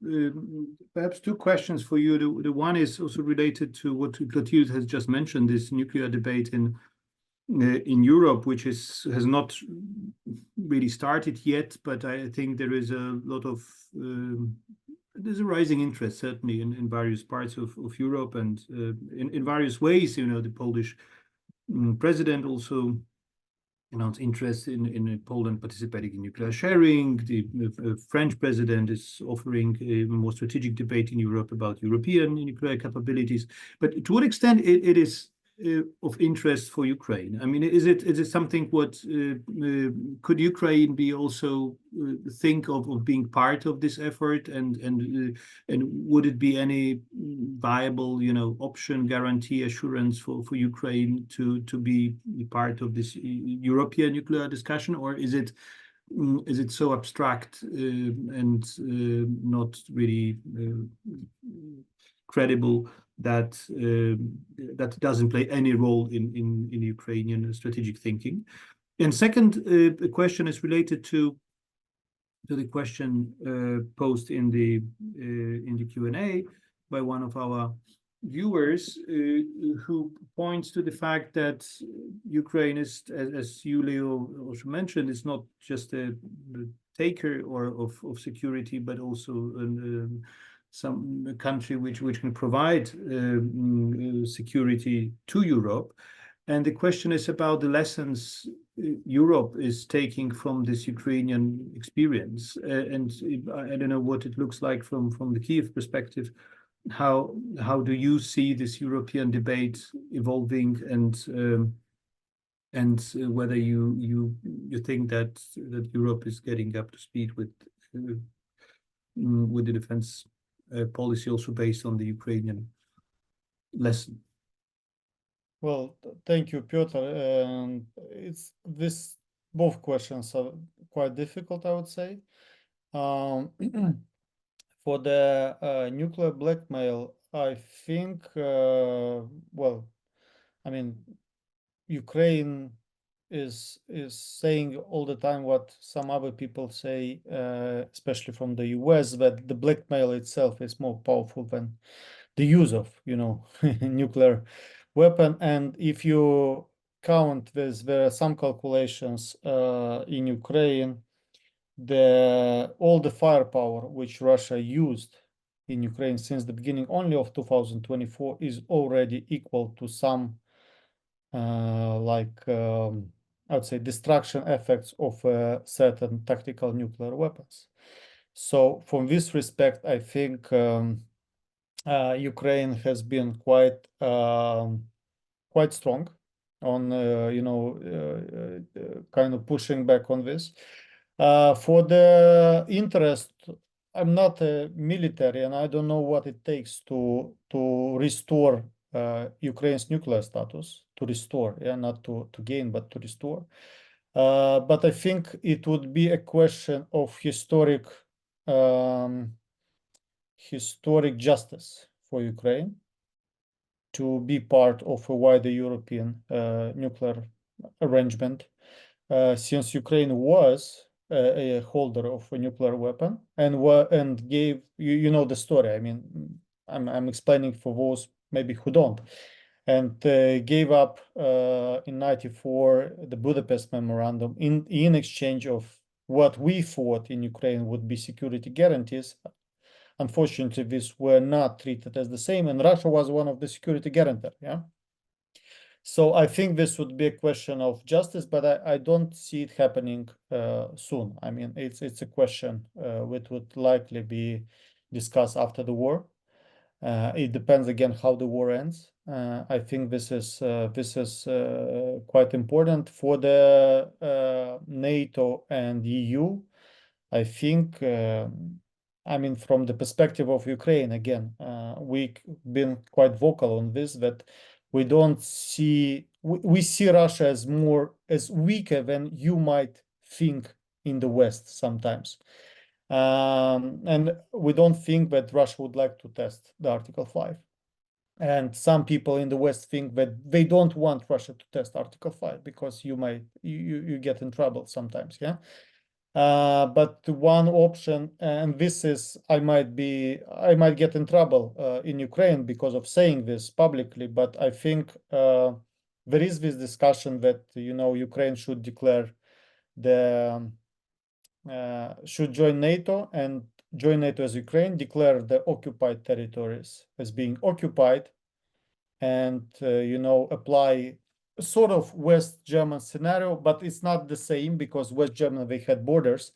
perhaps two questions for you. The one is also related to what Clotilde has just mentioned, this nuclear debate in Europe, which has not really started yet, but I think there is a lot of there's a rising interest, certainly in various parts of Europe and in various ways. You know, the Polish president also announced interest in Poland participating in nuclear sharing. The French president is offering a more strategic debate in Europe about European nuclear capabilities. But to what extent it is of interest for Ukraine? I mean, is it something what could Ukraine be also think of being part of this effort, and would it be any viable, you know, option, guarantee, assurance for Ukraine to be part of this European nuclear discussion, or is it so abstract and not really credible that that doesn't play any role in Ukrainian strategic thinking? And second, the question is related to the question posed in the Q&A by one of our viewers, who points to the fact that Ukraine is, as you, Leo, also mentioned, is not just a taker of security, but also some country which can provide security to Europe. And the question is about the lessons Europe is taking from this Ukrainian experience. And I don't know what it looks like from the Kiev perspective. How do you see this European debate evolving, and whether you think that Europe is getting up to speed with the defense policy also based on the Ukrainian lesson? Well, thank you, Piotr. And both questions are quite difficult, I would say. For the nuclear blackmail, I think, well, I mean, Ukraine is saying all the time what some other people say, especially from the US, that the blackmail itself is more powerful than the use of, you know, nuclear weapon. And if you count this, there are some calculations in Ukraine, all the firepower which Russia used in Ukraine since the beginning only of 2024 is already equal to some I would say destruction effects of certain tactical nuclear weapons. So from this respect, I think Ukraine has been quite strong on kind of pushing back on this. For the interest, I'm not a military, and I don't know what it takes to restore Ukraine's nuclear status, to restore, not to gain, but to restore. But I think it would be a question of historic justice for Ukraine. to be part of a wider European nuclear arrangement, since Ukraine was a holder of a nuclear weapon and gave you know the story. I mean, I'm explaining for those maybe who don't, and gave up in '94 the Budapest Memorandum in exchange of what we thought in Ukraine would be security guarantees. Unfortunately, these were not treated as the same, and Russia was one of the security guarantors. Yeah. So I think this would be a question of justice, but I don't see it happening soon. I mean, it's a question which would likely be discussed after the war. It depends again how the war ends. I think this is quite important for the NATO and EU. I think, I mean, from the perspective of Ukraine, again, we've been quite vocal on this, that we don't see, we see Russia as weaker than you might think in the West sometimes. And we don't think that Russia would like to test the Article 5. And some people in the West think that they don't want Russia to test Article 5 because you get in trouble sometimes, yeah? But one option, and this is, I might get in trouble in Ukraine because of saying this publicly, but I think there is this discussion that, you know, Ukraine should declare should join NATO and join NATO as Ukraine, declare the occupied territories as being occupied, and you know, apply sort of West German scenario, but it's not the same because West Germany, they had borders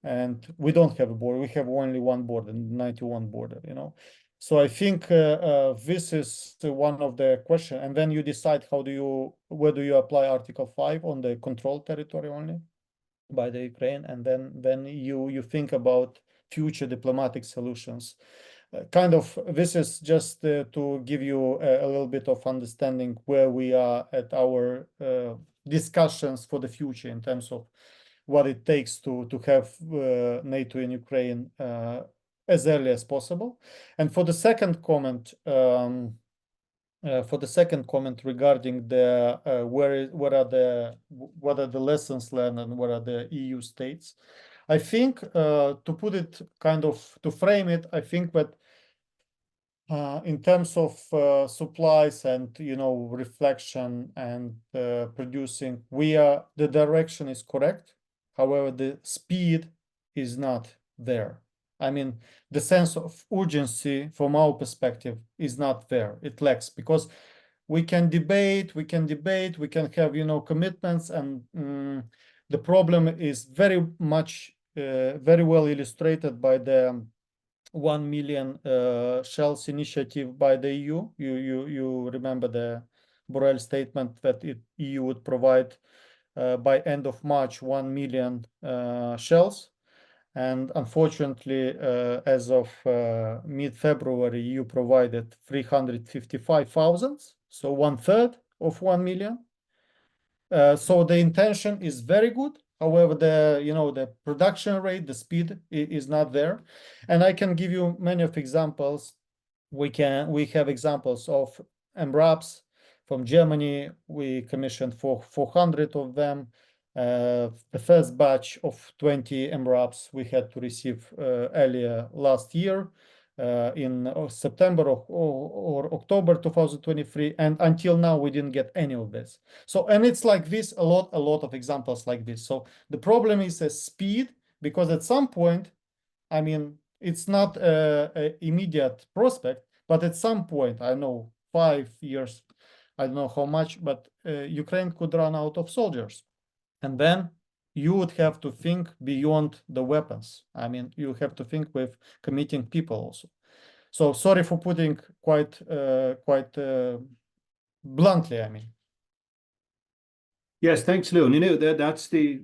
and we don't have a border. We have only one border, 91 border, you know. So I think this is one of the questions. And then you decide where do you apply Article 5 on the controlled territory only by the Ukraine, and then you think about future diplomatic solutions. Kind of, this is just to give you a little bit of understanding where we are at our discussions for the future in terms of what it takes to have NATO in Ukraine as early as possible. And for the second comment, regarding the what are the lessons learned and what are the EU states, I think to put it kind of, to frame it, I think that in terms of supplies and, you know, reflection and producing, the direction is correct. However, the speed is not there. I mean, the sense of urgency from our perspective is not there. It lacks, because we can debate, we can have, you know, commitments, and the problem is very well illustrated by the 1 million shells initiative by the EU. You remember the Borrell statement that EU would provide by end of March 1 million shells. And unfortunately, as of mid-February, EU provided 355,000, so 1/3 of 1 million. So the intention is very good. However, the production rate, the speed is not there. And I can give you many of examples. We have examples of MRAPs from Germany. We commissioned 400 of them. The first batch of 20 MRAPs we had to receive earlier last year in September or October 2023, and until now we didn't get any of this. So, and it's like this, a lot of examples like this. So the problem is a speed, because at some point, I mean, it's not an immediate prospect, but at some point, I know 5 years, I don't know how much, but Ukraine could run out of soldiers. And then you would have to think beyond the weapons. I mean, you have to think with committing people also. So sorry for putting quite bluntly, I mean. Yes, thanks, Leon. You know, that's the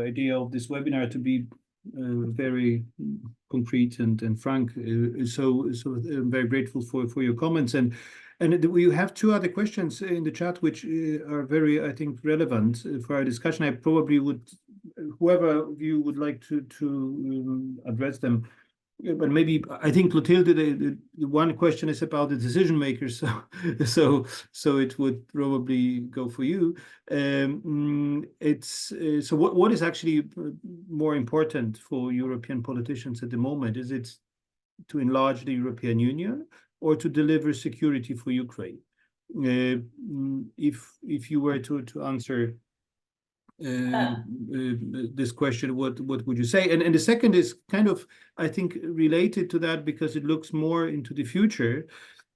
idea of this webinar, to be very concrete and frank. So I'm very grateful for your comments. And we have 2 other questions in the chat which are very, I think, relevant for our discussion. I probably would, whoever of you would like to address them but maybe I think Clotilde, the one question is about the decision makers, so it would probably go for you. It's so what is actually more important for European politicians at the moment? Is it to enlarge the European Union or to deliver security for Ukraine? If you were to answer this question, what would you say? And the second is kind of, I think, related to that because it looks more into the future,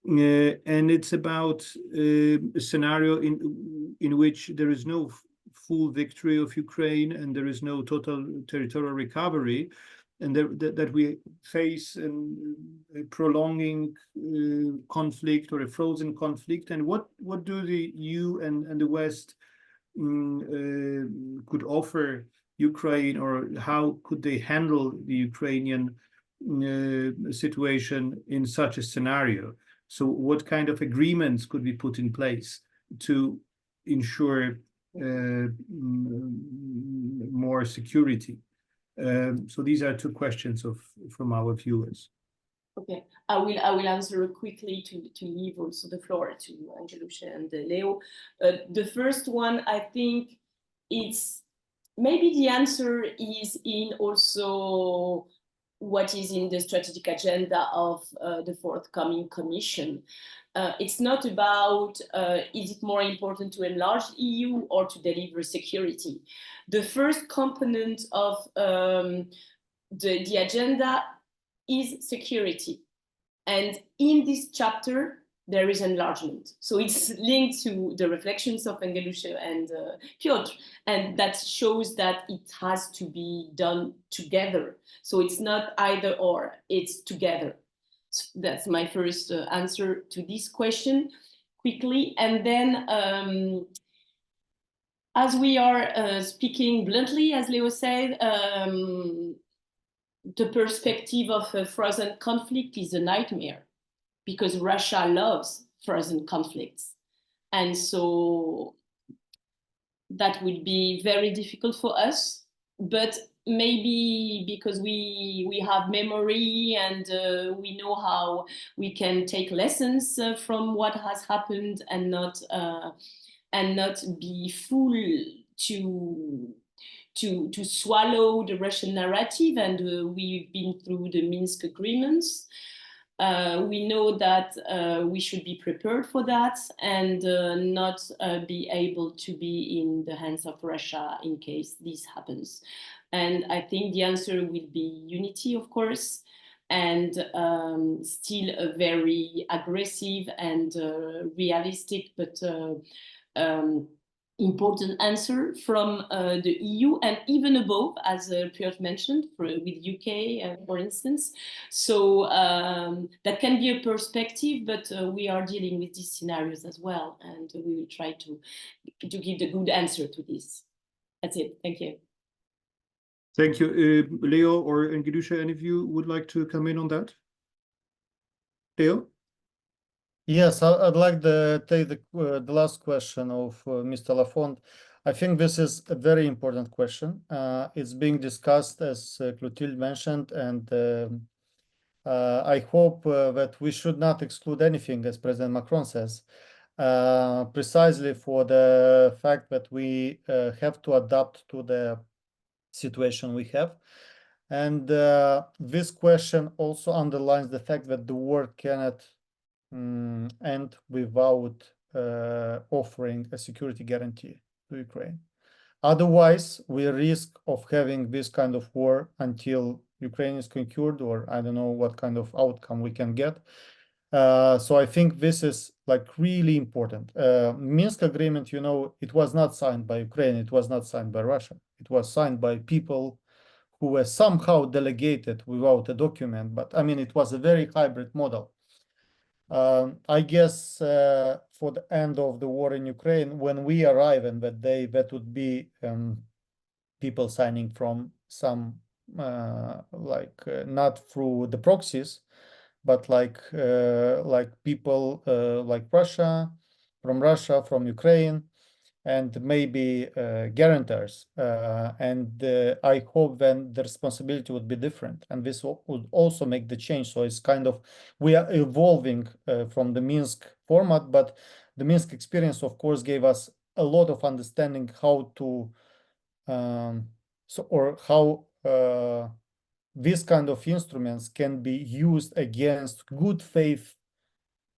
and it's about a scenario in which there is no full victory of Ukraine and there is no total territorial recovery, and that we face a prolonging conflict or a frozen conflict. And what do the EU and the West could offer Ukraine, or how could they handle the Ukrainian situation in such a scenario? So what kind of agreements could be put in place to ensure more security? So these are two questions from our viewers. Okay, I will answer quickly to leave also the floor to Engjellushe and Leo. The first one, I think it's maybe the answer is in also what is in the strategic agenda of the forthcoming Commission. It's not about is it more important to enlarge the EU or to deliver security. The first component of the agenda is security. And in this chapter, there is enlargement. So it's linked to the reflections of Engjellushe and Piotr, and that shows that it has to be done together. So it's not either or, it's together. So that's my first answer to this question quickly. And then as we are speaking bluntly, as Leo said, the perspective of a frozen conflict is a nightmare because Russia loves frozen conflicts. And so that would be very difficult for us, but maybe because we have memory and we know how we can take lessons from what has happened and not be full to swallow the Russian narrative, and we've been through the Minsk agreements. We know that we should be prepared for that and not be able to be in the hands of Russia in case this happens. And I think the answer will be unity, of course, and still a very aggressive and realistic but important answer from the EU and even above, as Piotr mentioned, with UK, for instance. So that can be a perspective, but we are dealing with these scenarios as well, and we will try to give the good answer to this. That's it. Thank you. Thank you. Leo or Engjellushe, any of you would like to come in on that? Leo? Yes, I'd like to take the last question of Mr. Lafont. I think this is a very important question. It's being discussed, as Clotilde mentioned, and I hope that we should not exclude anything, as President Macron says, precisely for the fact that we have to adapt to the situation we have. And this question also underlines the fact that the war cannot end without offering a security guarantee to Ukraine. Otherwise, we risk of having this kind of war until Ukraine is conquered, or I don't know what kind of outcome we can get. So I think this is like really important. Minsk agreement, you know, it was not signed by Ukraine, it was not signed by Russia. It was signed by people who were somehow delegated without a document, but I mean, it was a very hybrid model. I guess for the end of the war in Ukraine, when we arrive in that day, that would be people signing from some not through the proxies, but like people like Russia, from Ukraine, and maybe guarantors. And I hope then the responsibility would be different, and this would also make the change. So it's kind of, we are evolving from the Minsk format, but the Minsk experience, of course, gave us a lot of understanding how to, how these kind of instruments can be used against good faith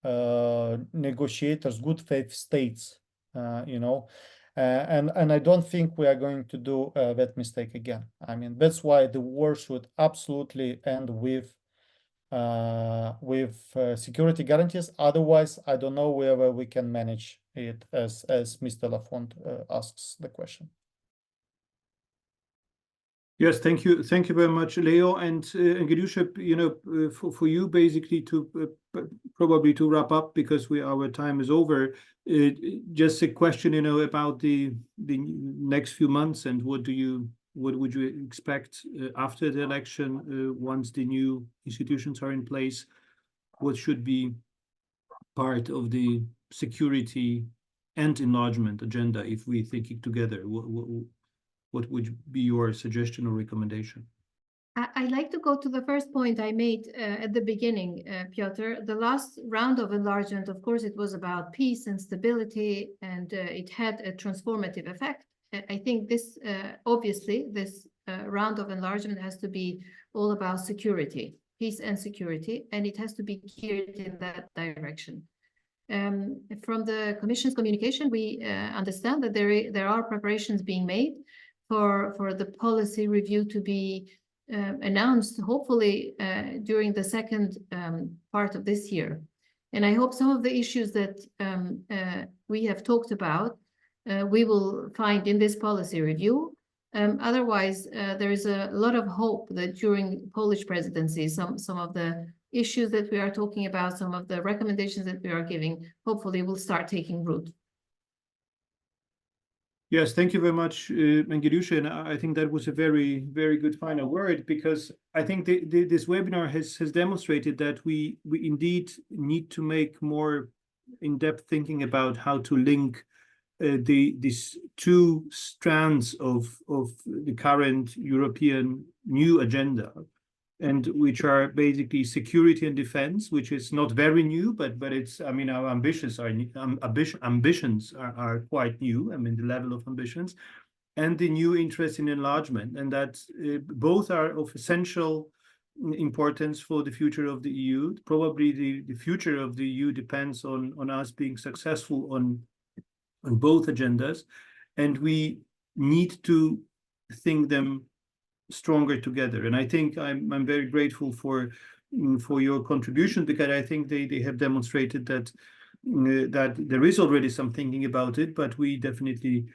negotiators, good faith states, you know, and I don't think we are going to do that mistake again. I mean, that's why the war should absolutely end with security guarantees. Otherwise, I don't know whether we can manage it, as Mr. Lafont asks the question. Yes, thank you very much, Leo. And Engjellushe, you know, for you basically to probably to wrap up, because our time is over. Just a question, you know, about the next few months, and what would you expect after the election, once the new institutions are in place? What should be part of the security and enlargement agenda if we think it together? What would be your suggestion or recommendation? I'd like to go to the first point I made at the beginning, Piotr. The last round of enlargement, of course, it was about peace and stability, and it had a transformative effect. I think this, obviously, this round of enlargement has to be all about security, peace and security, and it has to be geared in that direction. From the Commission's communication, we understand that there are preparations being made for the policy review to be announced, hopefully during the second part of this year. And I hope some of the issues that we have talked about, we will find in this policy review. Otherwise, there is a lot of hope that during Polish presidency, some of the issues that we are talking about, some of the recommendations that we are giving, hopefully will start taking root. Yes, thank you very much, Engjellushe. And I think that was a very, very good final word, because I think this webinar has demonstrated that we indeed need to make more in-depth thinking about how to link these two strands of the current European new agenda, and which are basically security and defense, which is not very new, but it's, I mean, our ambitions are quite new. I mean, the level of ambitions, and the new interest in enlargement, and that both are of essential importance for the future of the EU. Probably the future of the EU depends on us being successful on both agendas, and we need to think them stronger together. And I think I'm very grateful for your contribution, because I think they have demonstrated that there is already some thinking about it, but we definitely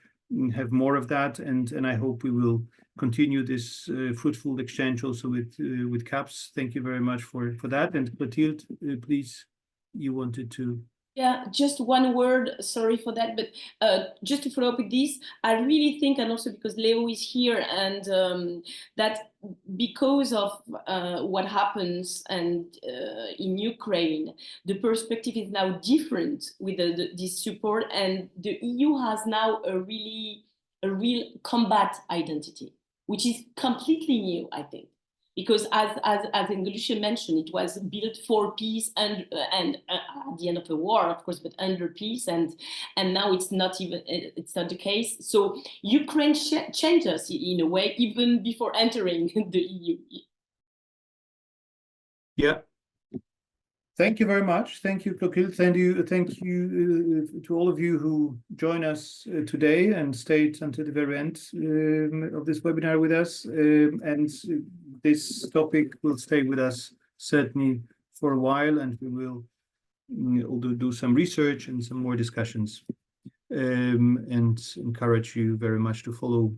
have more of that, and I hope we will continue this fruitful exchange also with CAPS. Thank you very much for that. And Clotilde, please, you wanted to. Yeah, just one word, sorry for that, but just to follow up with this, I really think, and also because Leo is here, and that because of what happens and in Ukraine, the perspective is now different with this support, and the EU has now a real combat identity, which is completely new, I think. Because as Engjellushe mentioned, it was built for peace and at the end of the war, of course, but under peace, and now it's not the case. So Ukraine changes in a way even before entering the EU. Yeah. Thank you very much. Thank you, Clotilde. Thank you to all of you who joined us today and stayed until the very end of this webinar with us. And this topic will stay with us certainly for a while, and we will do some research and some more discussions, and encourage you very much to follow